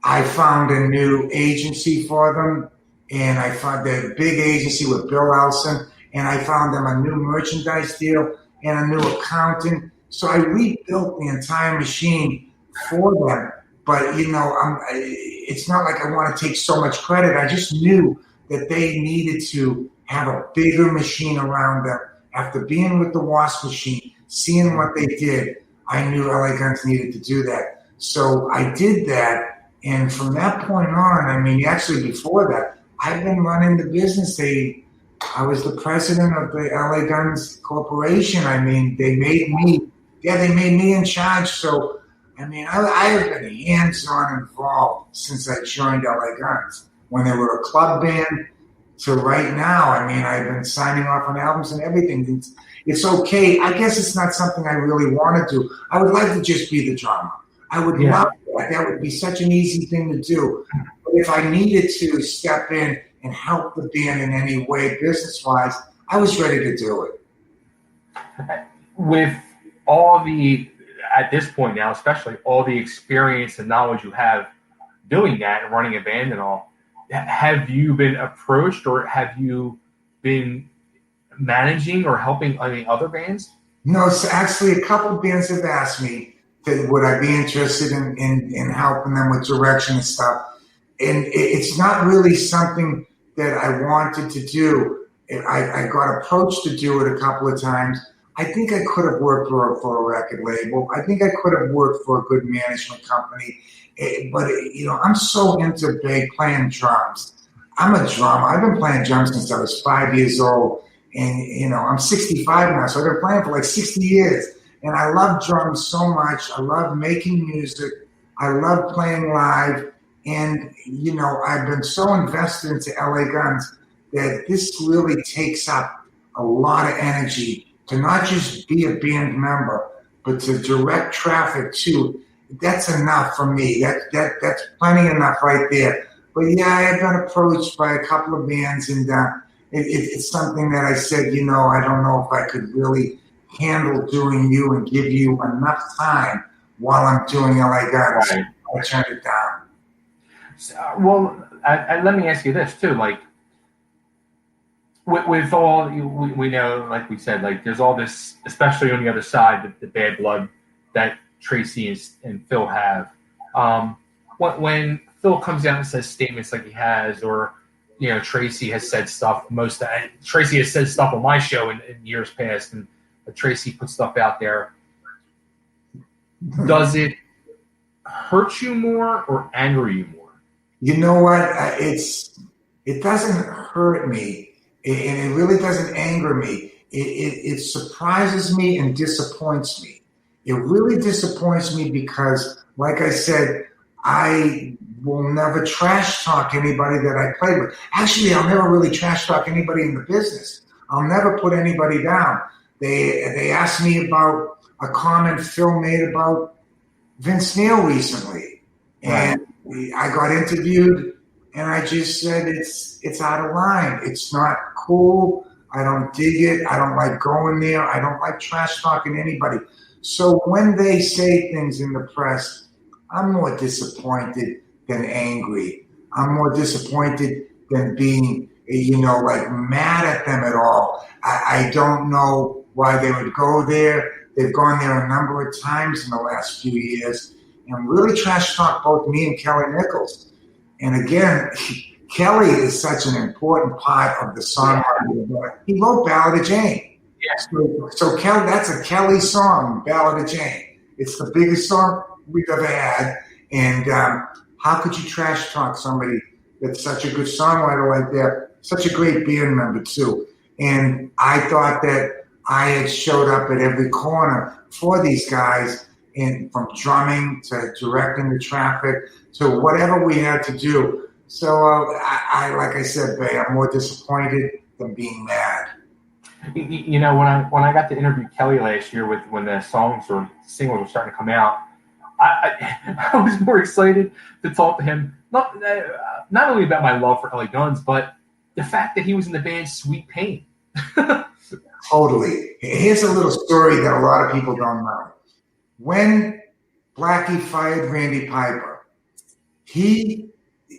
I found a new agency for them, and I found a big agency with Bill Elson, and I found them a new merchandise deal and a new accountant. So I rebuilt the entire machine for them. But, it's not like I want to take so much credit. I just knew that they needed to have a bigger machine around them. After being with the WASP machine, seeing what they did, I knew LA Guns needed to do that. So I did that, and from that point on, actually before that, I've been running the business. I was the president of the LA Guns Corporation. They made me in charge. So, I have been hands-on involved since I joined LA Guns. When they were a club band to right now, I've been signing off on albums and everything. It's okay. I guess it's not something I really want to do. I would like to just be the drummer. I would love that. That would be such an easy thing to do. But if I needed to step in and help the band in any way, business-wise, I was ready to do it. With all at this point now, especially all the experience and knowledge you have doing that and running a band and all, have you been approached or have you been managing or helping any other bands? No, so actually a couple of bands have asked me that would I be interested in helping them with direction and stuff. And it's not really something that I wanted to do. I got approached to do it a couple of times. I think I could have worked for a record label. I think I could have worked for a good management company. But I'm so into playing drums. I'm a drummer. I've been playing drums since I was 5 years old. And, I'm 65 now, so I've been playing for like 60 years. And I love drums so much. I love making music. I love playing live. And, I've been so invested into LA Guns that this really takes up a lot of energy to not just be a band member, but to direct traffic too. That's enough for me. That's plenty enough right there. But yeah, I have been approached by a couple of bands, and it's something that I said, I don't know if I could really handle doing you and give you enough time while I'm doing LA Guns. Right. I turned it down. So, well, let me ask you this too, like, with all, we know, like we said, like there's all this, especially on the other side, the bad blood that Traciii and Phil have. When Phil comes out and says statements like he has, or Traciii has said stuff. Traciii has said stuff on my show in years past, and Traciii put stuff out there. Does it hurt you more or anger you more? You know what? It doesn't hurt me. And it really doesn't anger me. It surprises me and disappoints me. It really disappoints me because, like I said, I will never trash talk anybody that I played with. Actually, I'll never really trash talk anybody in the business. I'll never put anybody down. They asked me about a comment Phil made about Vince Neil recently. And I got interviewed, and I just said it's out of line. It's not cool. I don't dig it. I don't like going there. I don't like trash talking anybody. So when they say things in the press, I'm more disappointed than angry. I'm more disappointed than being, mad at them at all. I don't know why they would go there. They've gone there a number of times in the last few years and really trash talk both me and Kelly Nichols. And again, Kelly is such an important part of the songwriting. He wrote Ballad of Jane. So Kelly, that's a Kelly song, Ballad of Jane. It's the biggest song we've ever had. And how could you trash talk somebody that's such a good songwriter like that, such a great band member too? And I thought that I had showed up at every corner for these guys, and from drumming to directing the traffic to whatever we had to do. So I like I said, Bay, I'm more disappointed than being mad. You know, when I got to interview Kelly last year when the songs or singles were starting to come out, I was more excited to talk to him, not only about my love for LA Guns, but the fact that he was in the band Sweet Pain. Totally. Here's a little story that a lot of people don't know. When Blackie fired Randy Piper, he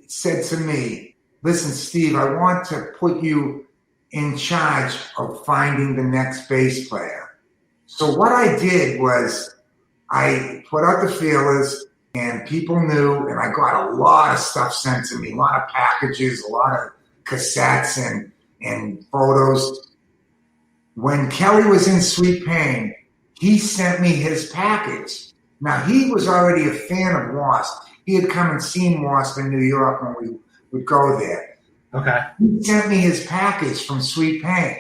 said to me, listen, Steve, I want to put you in charge of finding the next bass player. So what I did was I put out the feelers, and people knew, and I got a lot of stuff sent to me, a lot of packages, a lot of cassettes and photos. When Kelly was in Sweet Pain, he sent me his package. Now, he was already a fan of W.A.S.P. He had come and seen W.A.S.P. in New York when we would go there. Okay. He sent me his package from Sweet Pain.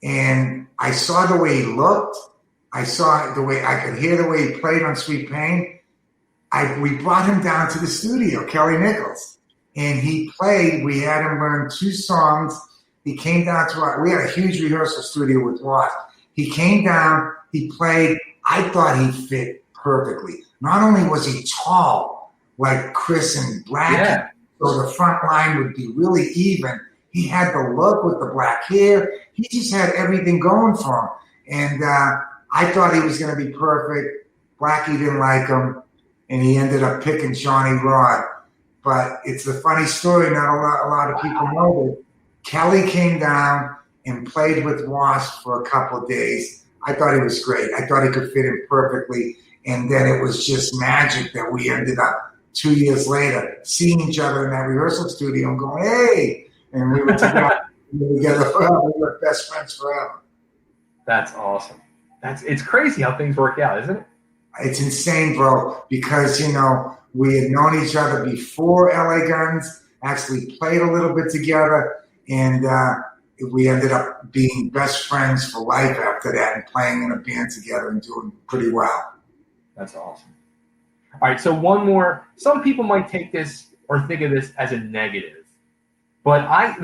And I saw the way he looked. I saw the way, I could hear the way he played on Sweet Pain. We brought him down to the studio, Kelly Nichols. And he played, we had him learn 2 songs. He came down to we had a huge rehearsal studio with W.A.S.P. He came down, he played. I thought he fit perfectly. Not only was he tall, like Chris and Blackie, so the front line would be really even. He had the look with the black hair. He just had everything going for him. And I thought he was going to be perfect. Blackie didn't like him, and he ended up picking Johnny Rod. But it's a funny story. Not a lot of people know that Kelly came down and played with W.A.S.P. for a couple of days. I thought he was great. I thought he could fit in perfectly. And then it was just magic that we ended up 2 years later seeing each other in that rehearsal studio and going, hey, and we were together forever. We were best friends forever. That's awesome. It's crazy how things work out, isn't it? It's insane, bro, because, you know, we had known each other before LA Guns, actually played a little bit together, and we ended up being best friends for life after that and playing in a band together and doing pretty well. That's awesome. All right, so one more. Some people might take this or think of this as a negative, but I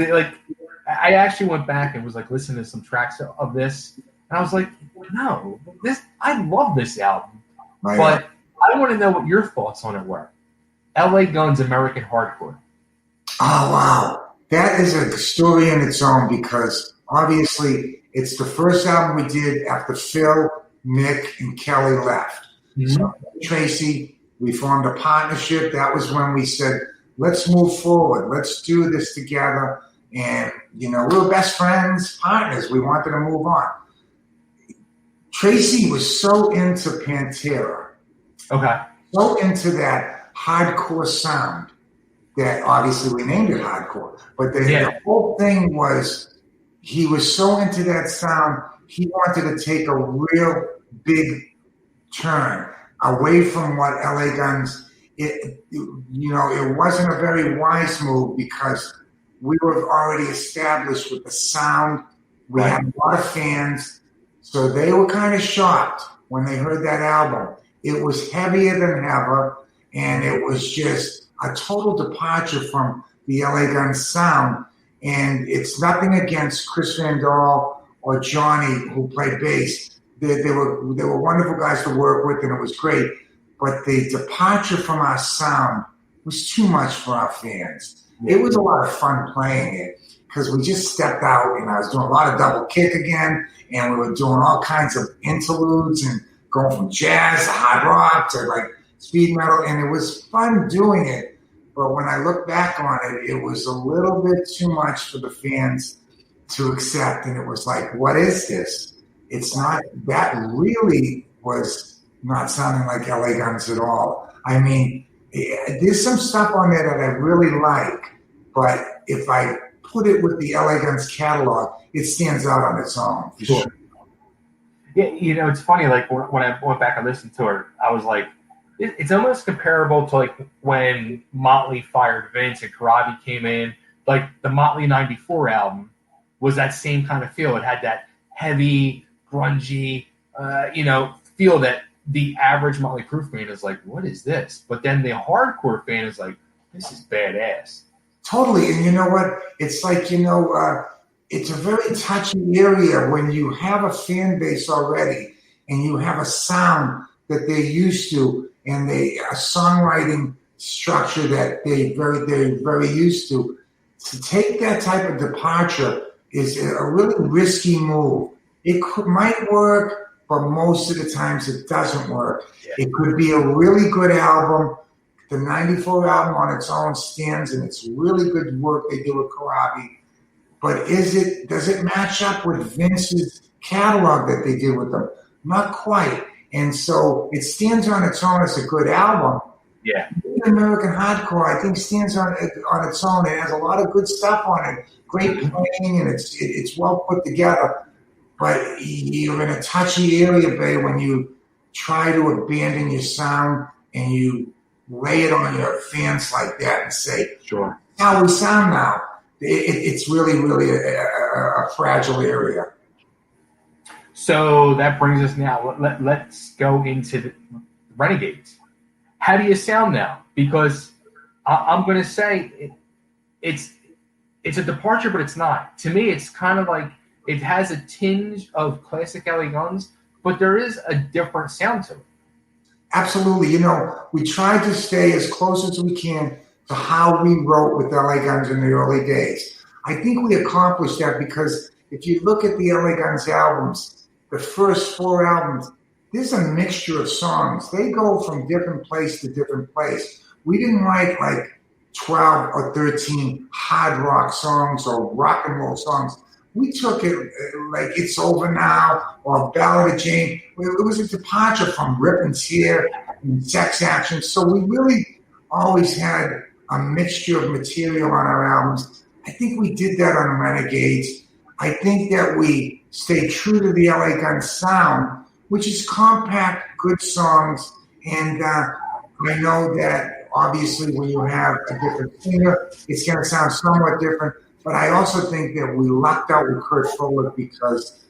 actually went back and was like listening to some tracks of this, and I was like, no, I love this album, but I want to know what your thoughts on it were. LA Guns, American Hardcore. Oh, wow. That is a story in its own because obviously it's the first album we did after Phil, Nick, and Kelly left. Mm-hmm. So Traciii, we formed a partnership. That was when we said, let's move forward. Let's do this together. And, you know, we were best friends, partners. We wanted to move on. Traciii was so into Pantera. Okay. So into that hardcore sound that obviously we named it hardcore. But the whole thing was he was so into that sound, he wanted to take a real big turn away from what LA Guns, it wasn't a very wise move because we were already established with the sound. We had a lot of fans. So they were kind of shocked when they heard that album. It was heavier than ever, and it was just a total departure from the LA Guns sound. And it's nothing against Chris Van Dahl or Johnny, who played bass. They were wonderful guys to work with, and it was great. But the departure from our sound was too much for our fans. It was a lot of fun playing it because we just stepped out, and I was doing a lot of double kick again, and we were doing all kinds of interludes and going from jazz to hard rock to like speed metal, and it was fun doing it. But when I look back on it, it was a little bit too much for the fans to accept, and it was like, what is this? It's not, that really was not sounding like LA Guns at all. I mean, there's some stuff on there that I really like, but if I put it with the LA Guns catalog, it stands out on its own. For sure. Yeah, it's funny. Like when I went back and listened to her, I was like, it's almost comparable to like when Motley fired Vince and Karabi came in. Like the Motley '94 album was that same kind of feel. It had that heavy, grungy, feel that the average Motley Crue fan is like, what is this? But then the hardcore fan is like, this is badass. Totally. And you know what? It's like, it's a very touchy area when you have a fan base already and you have a sound that they're used to and a songwriting structure that they're very used to. To take that type of departure is a really risky move. Might work, but most of the times it doesn't work. Yeah. It could be a really good album. The '94 album on its own stands, and it's really good work they do with Karabi. But does it match up with Vince's catalog that they did with them? Not quite. And so it stands on its own as a good album. Yeah. American Hardcore, I think, stands on its own. It has a lot of good stuff on it. Great playing, and it's well put together. But you're in a touchy area, babe, when you try to abandon your sound and you lay it on your fans like that and say, sure, how we sound now. It's really, really a fragile area. So that brings us now. Let's go into the Renegades. How do you sound now? Because I'm going to say it's a departure, but it's not. To me, it's kind of like it has a tinge of classic LA Guns, but there is a different sound to it. Absolutely. We tried to stay as close as we can to how we wrote with LA Guns in the early days. I think we accomplished that because if you look at the LA Guns albums, the first 4 albums, there's a mixture of songs. They go from different place to different place. We didn't write like 12 or 13 hard rock songs or rock and roll songs. We took it like It's Over Now or Ballad of Jane. It was a departure from Rip and Tear and Sex Action. So we really always had a mixture of material on our albums. I think we did that on Renegades. I think that we stayed true to the LA Guns sound, which is compact, good songs. And I know that obviously when you have a different singer, it's going to sound somewhat different. But I also think that we lucked out with Kurt Fuller because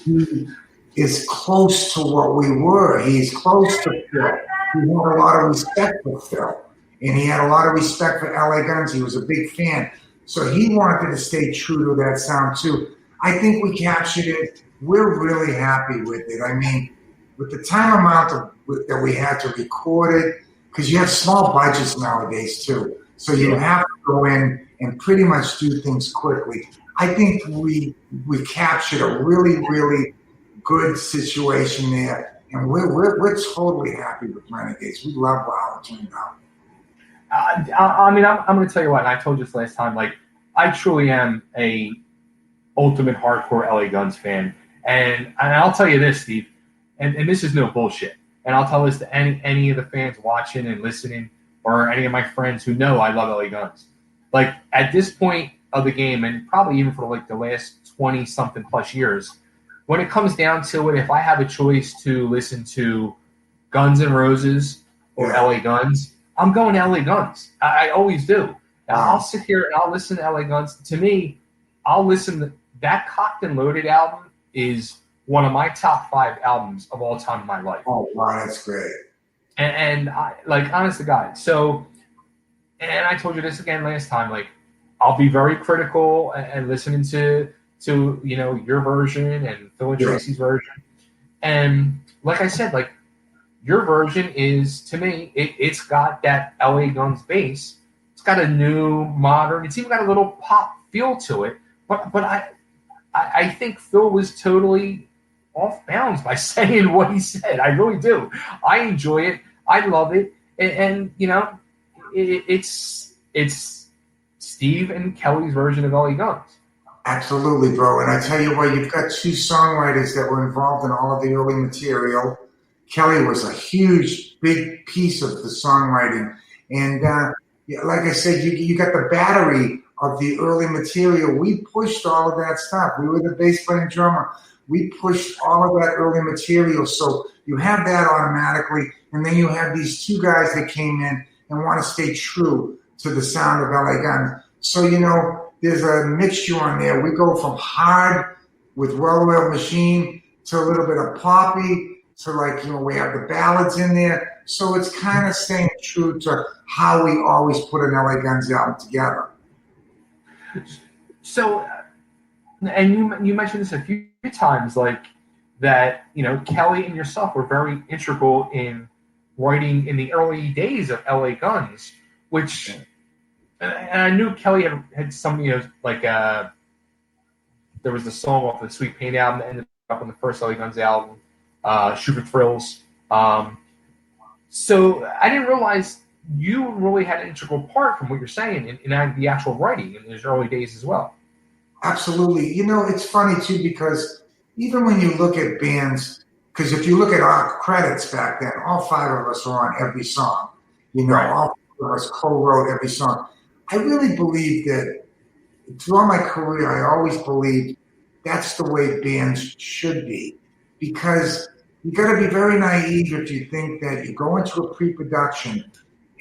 he is close to what we were. He's close to Phil. He had a lot of respect for Phil. And he had a lot of respect for LA Guns. He was a big fan. So he wanted to stay true to that sound too. I think we captured it. We're really happy with it. I mean, with the time amount that we had to record it, because you have small budgets nowadays too. So you have to go in and pretty much do things quickly. I think we captured a really, really good situation there, and we're totally happy with Renegades. We love how it turned out. I mean, I'm going to tell you what, and I told you this last time, like, I truly am a ultimate hardcore LA Guns fan, and I'll tell you this, Steve, and this is no bullshit, and I'll tell this to any of the fans watching and listening, or any of my friends who know I love LA Guns. Like, at this point of the game, and probably even for like the last 20-something plus years, when it comes down to it, if I have a choice to listen to Guns N' Roses or LA Guns, I'm going to LA Guns. I always do. I'll sit here and I'll listen to LA Guns. To me, I'll listen to that Cocked and Loaded album is one of my top 5 albums of all time in my life. Oh, wow, that's great. And I, like, honest to God. So, and I told you this again last time, like, I'll be very critical and listening to your version and Phil and Tracy's version. And like I said, like, your version is, to me, it's got that LA Guns bass. It's got a new, modern, it's even got a little pop feel to it. But I think Phil was totally off bounds by saying what he said. I really do. I enjoy it. I love it. And it's Steve and Kelly's version of LA Guns. Absolutely, bro. And I tell you what, you've got 2 songwriters that were involved in all of the early material. Kelly was a huge, big piece of the songwriting. And like I said, you got the battery of the early material. We pushed all of that stuff. We were the bass player and drummer. we pushed all of that early material. So you have that automatically, and then you have these two guys that came in and want to stay true to the sound of LA Guns. So, you know, there's a mixture on there. We go from hard with Well-Oiled Machine to a little bit of poppy to, like, you know, we have the ballads in there. So it's kind of staying true to how we always put an LA Guns album together. So, and you mentioned this a few times, like that, you know, Kelly and yourself were very integral in writing in the early days of LA Guns, which, and I knew Kelly had some, you know, like there was the song off the Sweet Pain album that ended up on the first LA Guns album, Shoot for Thrills. So I didn't realize you really had an integral part from what you're saying in the actual writing in those early days as well. Absolutely. You know, it's funny too, because even when you look at bands, because if you look at our credits back then, all five of us were on every song. You know, right. All five of us co-wrote every song. I really believe that throughout my career, I always believed that's the way bands should be, because you got to be very naive if you think that you go into a pre-production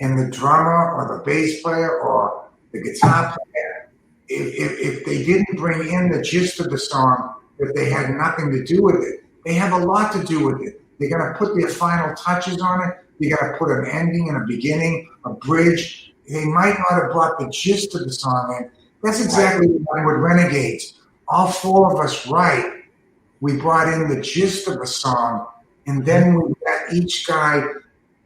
and the drummer or the bass player or the guitar player, if they didn't bring in the gist of the song, if they had nothing to do with it, they have a lot to do with it. They're going to put their final touches on it. You got to put an ending and a beginning, a bridge. They might not have brought the gist of the song in. That's exactly what happened with Renegades. All four of us we brought in the gist of the song, and then we let each guy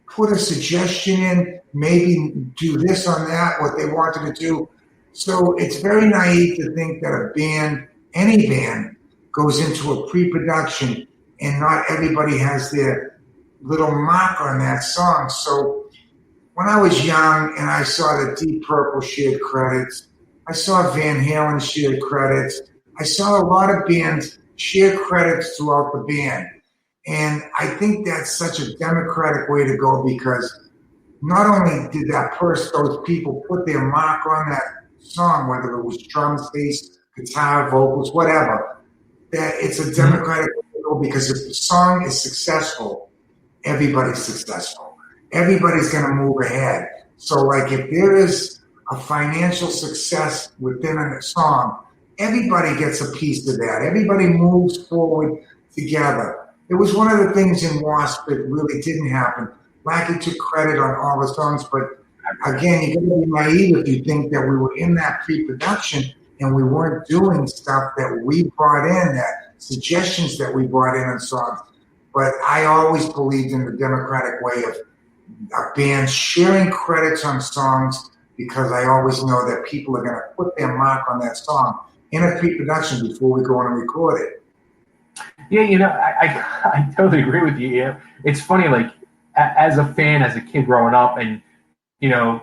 put a suggestion in, maybe do this on that, what they wanted to do. So it's very naive to think that a band, any band, goes into a pre-production and not everybody has their little mark on that song. So when I was young and I saw the Deep Purple shared credits, I saw Van Halen shared credits, I saw a lot of bands share credits throughout the band. And I think that's such a democratic way to go, because not only did those people put their mark on that song, whether it was drums, bass, guitar, vocals, whatever, that it's a democratic way to go, because if the song is successful, everybody's successful. Everybody's going to move ahead. So, like, if there is a financial success within a song, everybody gets a piece of that. Everybody moves forward together. It was one of the things in WASP that really didn't happen. Blackie took credit on all the songs, but again, you got to be naive if you think that we were in that pre-production and we weren't doing stuff that we brought in, that suggestions that we brought in on songs. But I always believed in the democratic way of a band sharing credits on songs, because I always know that people are going to put their mark on that song in a pre-production before we go on and record it. Yeah, you know, I totally agree with you. Yeah, it's funny, like, as a fan, as a kid growing up, and, you know,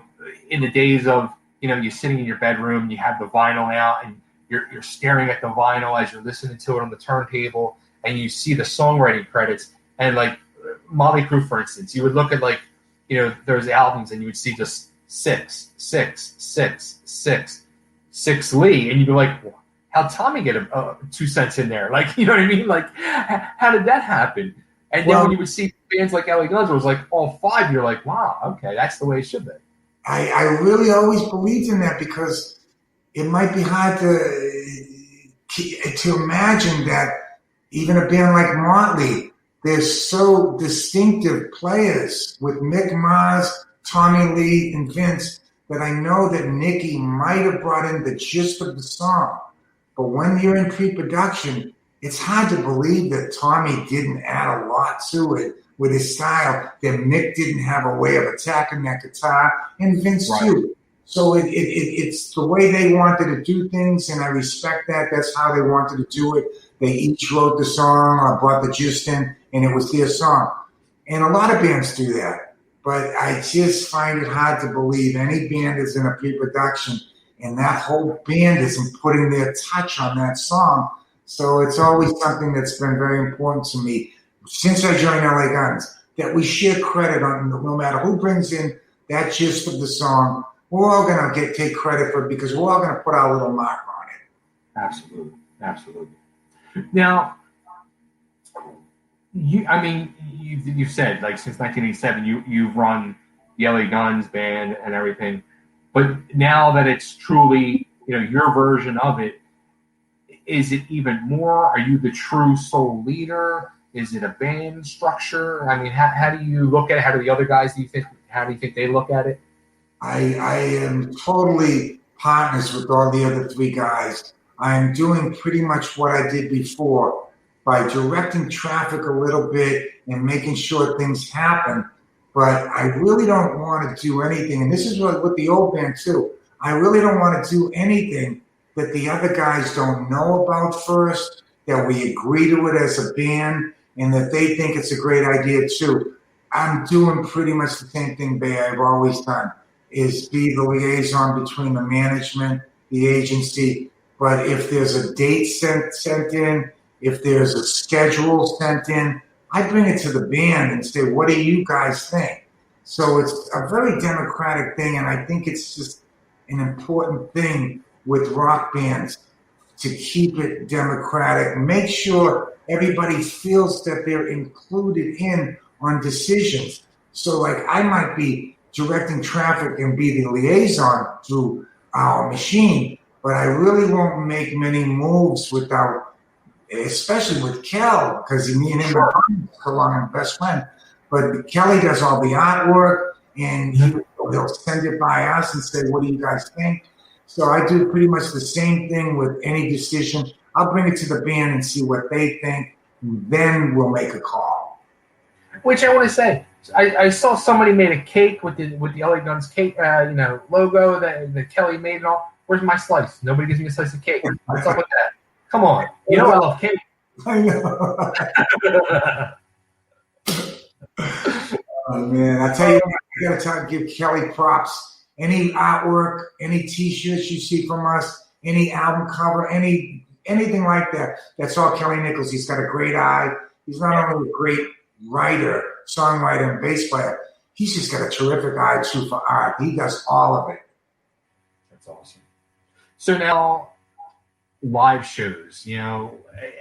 in the days of, you know, you're sitting in your bedroom, you have the vinyl out, and you're staring at the vinyl as you're listening to it on the turntable, and you see the songwriting credits, and, like, Motley Crue, for instance, you would look at, like, you know, those albums, and you would see just 6, 6, 6, 6, 6 Lee, and you'd be like, how'd Tommy get a 2 cents in there? Like, you know what I mean? Like, how did that happen? And then when you would see bands like LA Guns, it was like all 5, you're like, wow, okay, that's the way it should be. I really always believed in that, because it might be hard to imagine that even a band like Motley, they're so distinctive players with Mick Mars, Tommy Lee, and Vince, that I know that Nicky might have brought in the gist of the song. But when you're in pre-production, it's hard to believe that Tommy didn't add a lot to it with his style, that Mick didn't have a way of attacking that guitar, and Vince too. So it's the way they wanted to do things, and I respect that. That's how they wanted to do it. They each wrote the song or brought the gist in, and it was their song. And a lot of bands do that. But I just find it hard to believe any band is in a pre-production and that whole band isn't putting their touch on that song. So it's always something that's been very important to me since I joined LA Guns, that we share credit on, no matter who brings in that gist of the song, we're all going to take credit for it, because we're all going to put our little mark on it. Absolutely. Absolutely. Now, you've said like since 1987 you've run the LA Guns band and everything, but now that it's truly your version of it, is it even more? Are you the true sole leader? Is it a band structure? I mean, how do you look at it? How do the other guys how do you think they look at it? I am totally partners with all the other three guys. I'm doing pretty much what I did before by directing traffic a little bit and making sure things happen. But I really don't want to do anything. And this is what with the old band too. I really don't want to do anything that the other guys don't know about first, that we agree to it as a band, and that they think it's a great idea too. I'm doing pretty much the same thing, Bay, I've always done, is be the liaison between the management, the agency. But if there's a date sent in, if there's a schedule sent in, I bring it to the band and say, what do you guys think? So it's a very democratic thing, and I think it's just an important thing with rock bands to keep it democratic. Make sure everybody feels that they're included in on decisions. So like I might be directing traffic and be the liaison to our machine, but I really won't make many moves without, especially with Kel, because me and him are so long and best friend. But Kelly does all the artwork, and they'll send it by us and say, what do you guys think? So I do pretty much the same thing with any decision. I'll bring it to the band and see what they think, and then we'll make a call. Which I want to say, I saw somebody made a cake with the LA Guns cake, logo that Kelly made and all. Where's my slice? Nobody gives me a slice of cake. What's up with that? Come on, I love cake. I know. Oh man, I tell you what, I gotta give Kelly props. Any artwork, any T-shirts you see from us, any album cover, anything like that. That's all Kelly Nichols. He's got a great eye. He's not only a great writer, songwriter, and bass player. He's just got a terrific eye too for art. He does all of it. That's awesome. So now, live shows.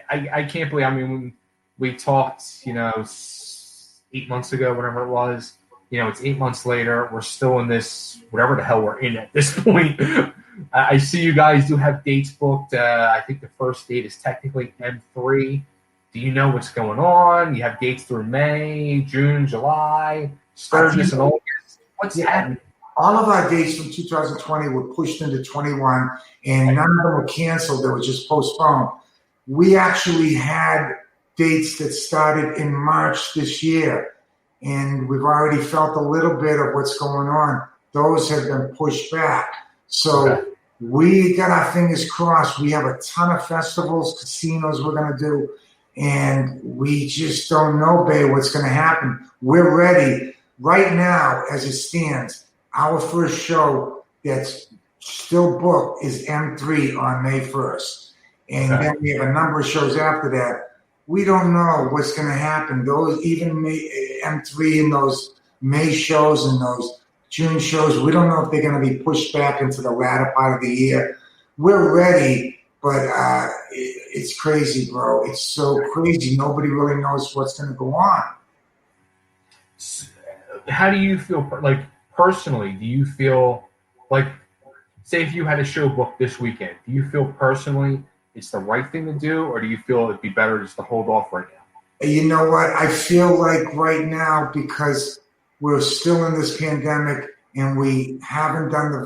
I can't believe. I mean, when we talked, 8 months ago, whatever it was. It's 8 months later. We're still in this, whatever the hell we're in at this point. I see you guys do have dates booked. I think the first date is technically M3. Do you know what's going on? You have dates through May, June, July, Sturgis, and August. What's happening? All of our dates from 2020 were pushed into 21, and none of them were canceled. They were just postponed. We actually had dates that started in March this year, and we've already felt a little bit of what's going on. Those have been pushed back. So we got our fingers crossed. We have a ton of festivals, casinos we're going to do, and we just don't know, babe, what's going to happen. We're ready. Right now, as it stands, our first show that's still booked is M3 on May 1st. And then we have a number of shows after that. We don't know what's going to happen. Those even M3 and those May shows and those June shows, we don't know if they're going to be pushed back into the latter part of the year. We're ready, but it's crazy, bro. It's so crazy. Nobody really knows what's going to go on. How do you feel, like, personally? Do you feel like, say if you had a show booked this weekend, do you feel personally it's the right thing to do, or do you feel it'd be better just to hold off right now? You know what? I feel like right now, because we're still in this pandemic and we haven't done the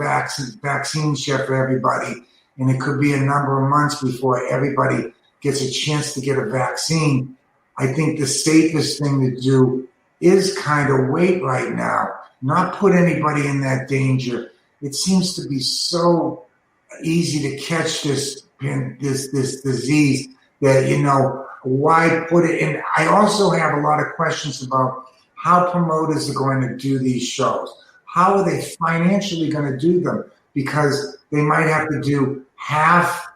vaccines yet for everybody, and it could be a number of months before everybody gets a chance to get a vaccine. I think the safest thing to do is kind of wait right now, not put anybody in that danger. It seems to be so easy to catch this disease that, why put it in? I also have a lot of questions about how promoters are going to do these shows. How are they financially going to do them? Because they might have to do half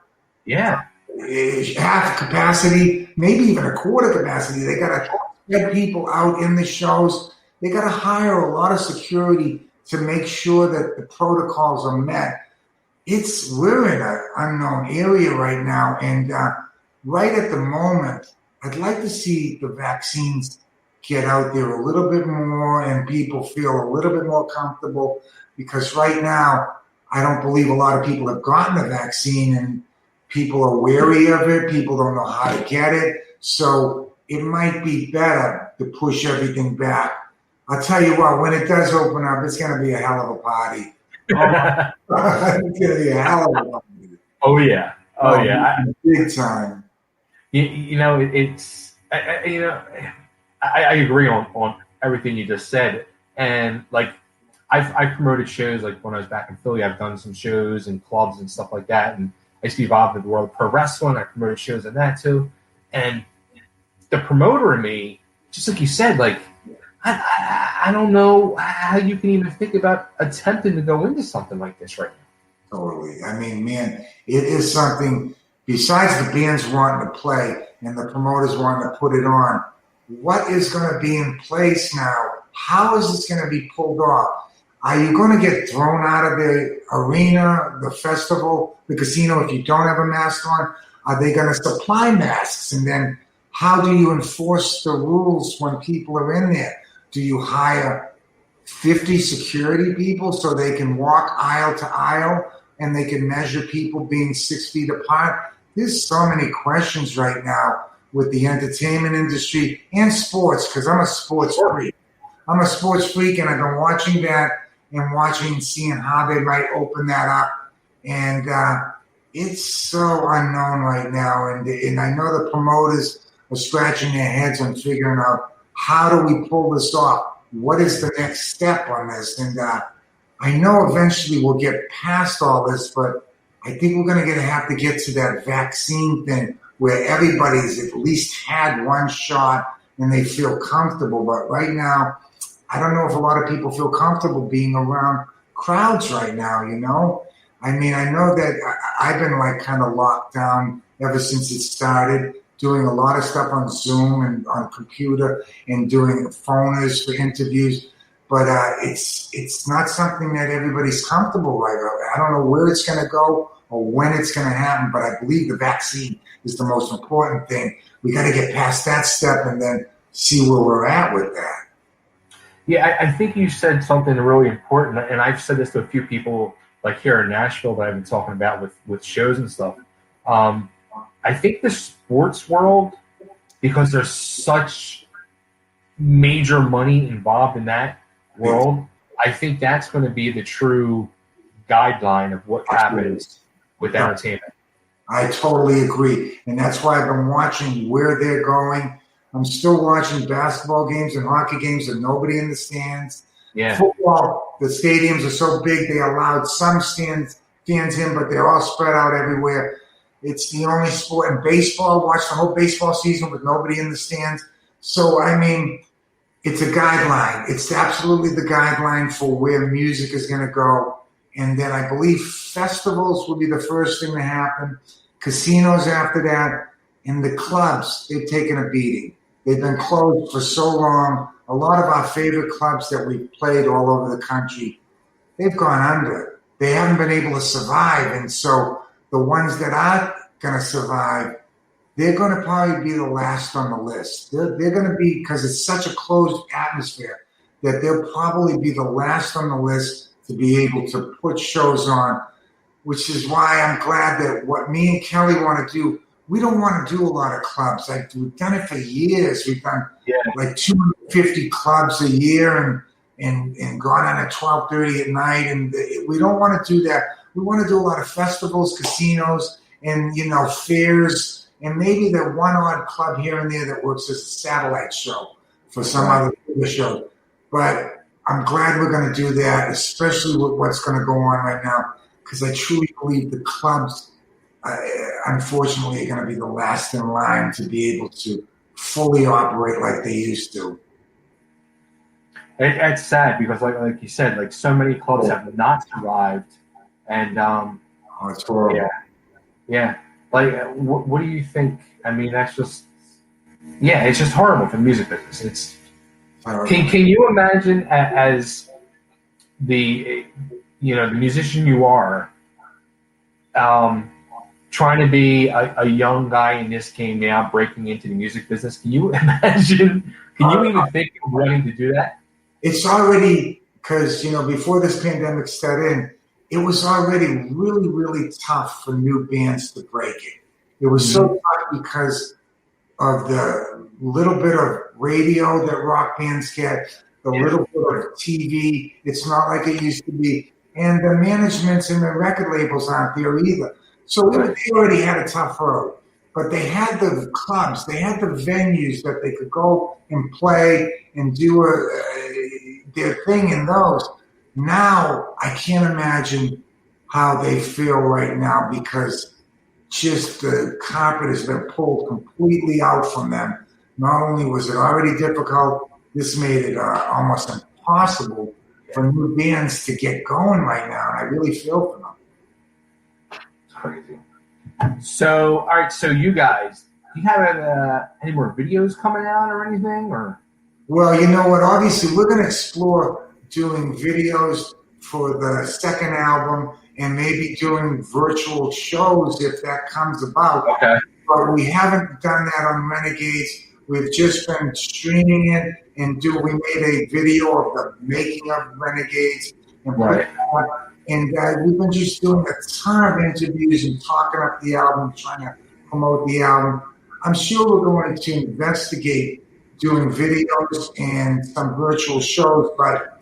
capacity, maybe even a quarter capacity. They got to get people out in the shows. They got to hire a lot of security to make sure that the protocols are met. We're in an unknown area right now, and right at the moment, I'd like to see the vaccines get out there a little bit more and people feel a little bit more comfortable, because right now I don't believe a lot of people have gotten the vaccine and people are wary of it. People don't know how to get it. So it might be better to push everything back. I'll tell you what, when it does open up, it's going to be a hell of a party. It's going to be a hell of a party. Oh, yeah. Oh, yeah. Big time. You know, I agree on everything you just said. And, like, I promoted shows, like, when I was back in Philly. I've done some shows and clubs and stuff like that. And I used to be involved in the world of pro wrestling. I promoted shows in that, too. And the promoter in me, just like you said, like, I don't know how you can even think about attempting to go into something like this right now. Totally. I mean, man, it is something, besides the bands wanting to play and the promoters wanting to put it on, what is going to be in place now? How is this going to be pulled off? Are you going to get thrown out of the arena, the festival, the casino if you don't have a mask on? Are they going to supply masks? And then how do you enforce the rules when people are in there? Do you hire 50 security people so they can walk aisle to aisle and they can measure people being 6 feet apart? There's so many questions right now with the entertainment industry and sports, because I'm a sports freak. I'm a sports freak, and I've been watching that and seeing how they might open that up. And it's so unknown right now. And I know the promoters are scratching their heads on figuring out, how do we pull this off? What is the next step on this? And I know eventually we'll get past all this, but I think we're going to have to get to that vaccine thing where everybody's at least had one shot and they feel comfortable. But right now, I don't know if a lot of people feel comfortable being around crowds right now, you know? I mean, I know that I've been like kind of locked down ever since it started, doing a lot of stuff on Zoom and on computer and doing phoners for interviews. But it's not something that everybody's comfortable right now. I don't know where it's going to go or when it's going to happen, but I believe the vaccine is the most important thing. We got to get past that step and then see where we're at with that. Yeah, I think you said something really important, and I've said this to a few people, like here in Nashville, that I've been talking about with shows and stuff. I think the sports world, because there's such major money involved in that world, I think that's going to be the true guideline of what happens with entertainment. I totally agree. And that's why I've been watching where they're going. I'm still watching basketball games and hockey games with nobody in the stands. Yeah. Football, the stadiums are so big, they allowed some fans in, but they're all spread out everywhere. It's the only sport. In baseball, watch the whole baseball season with nobody in the stands. So, I mean, it's a guideline. It's absolutely the guideline for where music is going to go. And then I believe festivals will be the first thing to happen. Casinos after that. And the clubs, they've taken a beating. They've been closed for so long. A lot of our favorite clubs that we've played all over the country, they've gone under. They haven't been able to survive. And so the ones that are going to survive, they're going to probably be the last on the list. They're going to be, because it's such a closed atmosphere, that they'll probably be the last on the list to be able to put shows on, which is why I'm glad that what me and Kelly want to do, we don't want to do a lot of clubs. We've done it for years. We've done like 250 clubs a year and gone on at 12:30 at night. And we don't want to do that. We want to do a lot of festivals, casinos, and, you know, fairs, and maybe the one odd club here and there that works as a satellite show for some other show. But I'm glad we're going to do that, especially with what's going to go on right now, because I truly believe the clubs, unfortunately, are going to be the last in line to be able to fully operate like they used to. It's sad because, like you said, like so many clubs have not survived, and it's horrible. Yeah. Like, what do you think? I mean, that's just, it's just horrible for the music business. It's can you imagine as the musician you are, trying to be a young guy in this game now, breaking into the music business. Can you imagine? Can you even think of wanting to do that? It's already, because, before this pandemic set in, it was already really, really tough for new bands to break it. It was so tough because of the little bit of radio that rock bands get, the little bit of TV. It's not like it used to be. And the managements and the record labels aren't there either. So they already had a tough road. But they had the clubs, they had the venues that they could go and play and do their thing in those. Now, I can't imagine how they feel right now because just the carpet has been pulled completely out from them. Not only was it already difficult, this made it almost impossible for new bands to get going right now, and I really feel for them. It's crazy. So, all right, so you guys, do you have any more videos coming out or anything? Or? Well, you know what? Obviously, we're going to explore doing videos for the second album and maybe doing virtual shows if that comes about. Okay. But we haven't done that on Renegades. We've just been streaming it and we made a video of the making of Renegades and we've been just doing a ton of interviews and talking up the album, trying to promote the album. I'm sure we're going to investigate doing videos and some virtual shows, but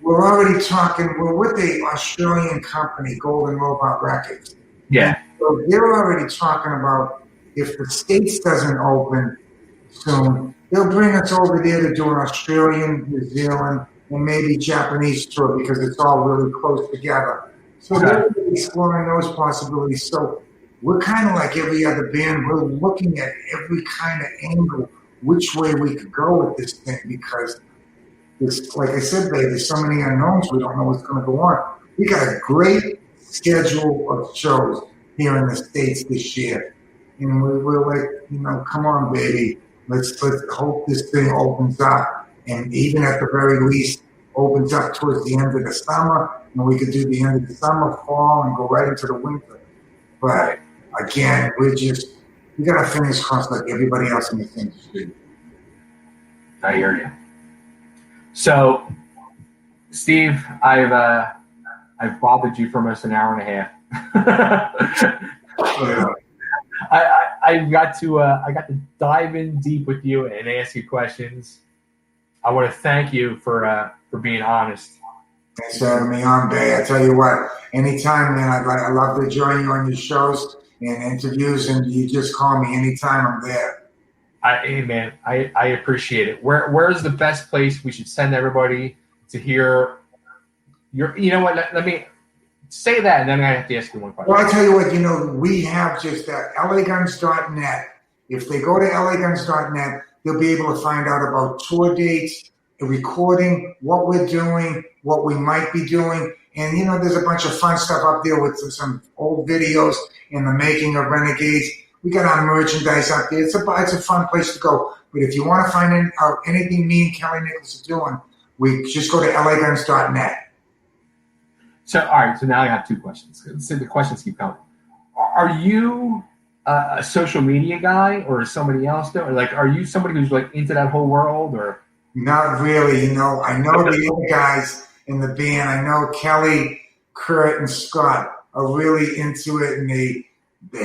we're already talking. We're with the Australian company, Golden Robot Records. Yeah. So they're already talking about if the States doesn't open soon, they'll bring us over there to do an Australian, New Zealand, and maybe Japanese tour because it's all really close together. So they're exploring those possibilities. So we're kind of like every other band. We're looking at every kind of angle, which way we could go with this thing because, like I said, babe, there's so many unknowns. We don't know what's going to go on. We got a great schedule of shows here in the States this year. And we're like, come on, baby. Let's hope this thing opens up. And even at the very least, opens up towards the end of the summer, and we could do the end of the summer, fall, and go right into the winter. But again, we got our fingers crossed like everybody else in this industry. I hear you. So, Steve, I've bothered you for almost an hour and a half. I got to dive in deep with you and ask you questions. I want to thank you for being honest. Thanks for having me on, Bay. I tell you what, anytime, man, I love to join you on your shows and interviews, and you just call me anytime. I'm there. Hey, man, I appreciate it. Where's the best place we should send everybody to hear your? You know what? Let me say that, and then I have to ask you one question. Well, I tell you what, we have just laguns.net. If they go to laguns.net, they'll be able to find out about tour dates, the recording, what we're doing, what we might be doing. And, there's a bunch of fun stuff up there with some old videos in the making of Renegades. We got our merchandise up there. It's a fun place to go. But if you want to find out anything me and Kelly Nicholas are doing, we just go to laguns.net. So, all right. So now I have two questions. So the questions keep coming. Are you a social media guy, or is somebody else doing? Like, are you somebody who's like into that whole world, or? Not really. I know the other guys in the band. I know Kelly, Kurt, and Scott are really into it, and they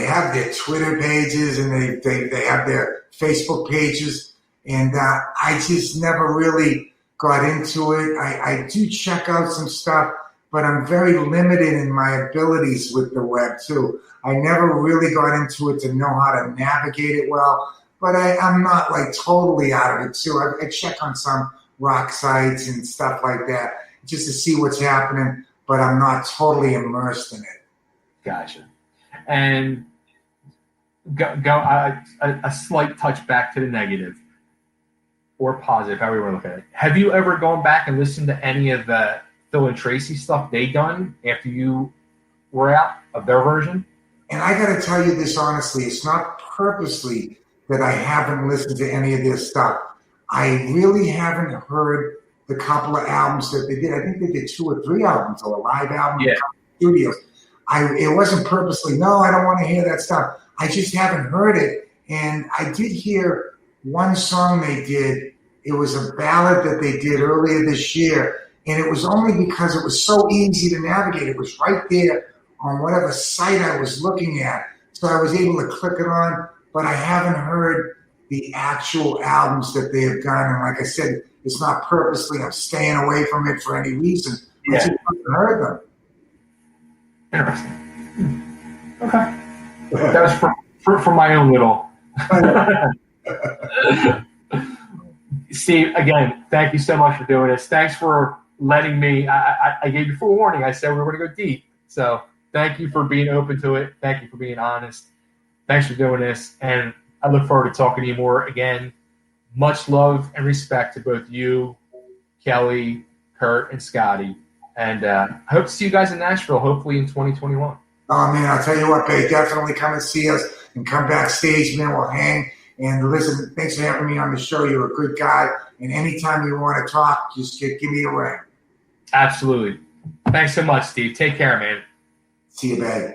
have their Twitter pages and they have their Facebook pages, and I just never really got into it. I do check out some stuff, but I'm very limited in my abilities with the web too. I never really got into it to know how to navigate it well, but I'm not like totally out of it too. I check on some rock sites and stuff like that just to see what's happening, but I'm not totally immersed in it. Gotcha. And a slight touch back to the negative or positive, however you want to look at it. Have you ever gone back and listened to any of the Phil and Traciii stuff they done after you were out of their version? And I got to tell you this honestly, it's not purposely that I haven't listened to any of their stuff. I really haven't heard the couple of albums that they did. I think they did 2 or 3 albums, or a live album in studios. It wasn't purposely, no, I don't want to hear that stuff. I just haven't heard it. And I did hear one song they did. It was a ballad that they did earlier this year. And it was only because it was so easy to navigate. It was right there on whatever site I was looking at. So I was able to click it on, but I haven't heard the actual albums that they have done. And like I said, it's not purposely. I'm staying away from it for any reason. I just haven't heard them. Interesting. Okay. That was for my own little. Steve, again, thank you so much for doing this. Thanks for letting me. I gave you forewarning. I said we were going to go deep. So thank you for being open to it. Thank you for being honest. Thanks for doing this. And I look forward to talking to you more again. Much love and respect to both you, Kelly, Kurt, and Scotty. And I hope to see you guys in Nashville, hopefully in 2021. Oh, man, I'll tell you what, babe, definitely come and see us and come backstage, man. We'll hang. And listen, thanks for having me on the show. You're a good guy. And anytime you want to talk, just give me a ring. Absolutely. Thanks so much, Steve. Take care, man. See you, babe.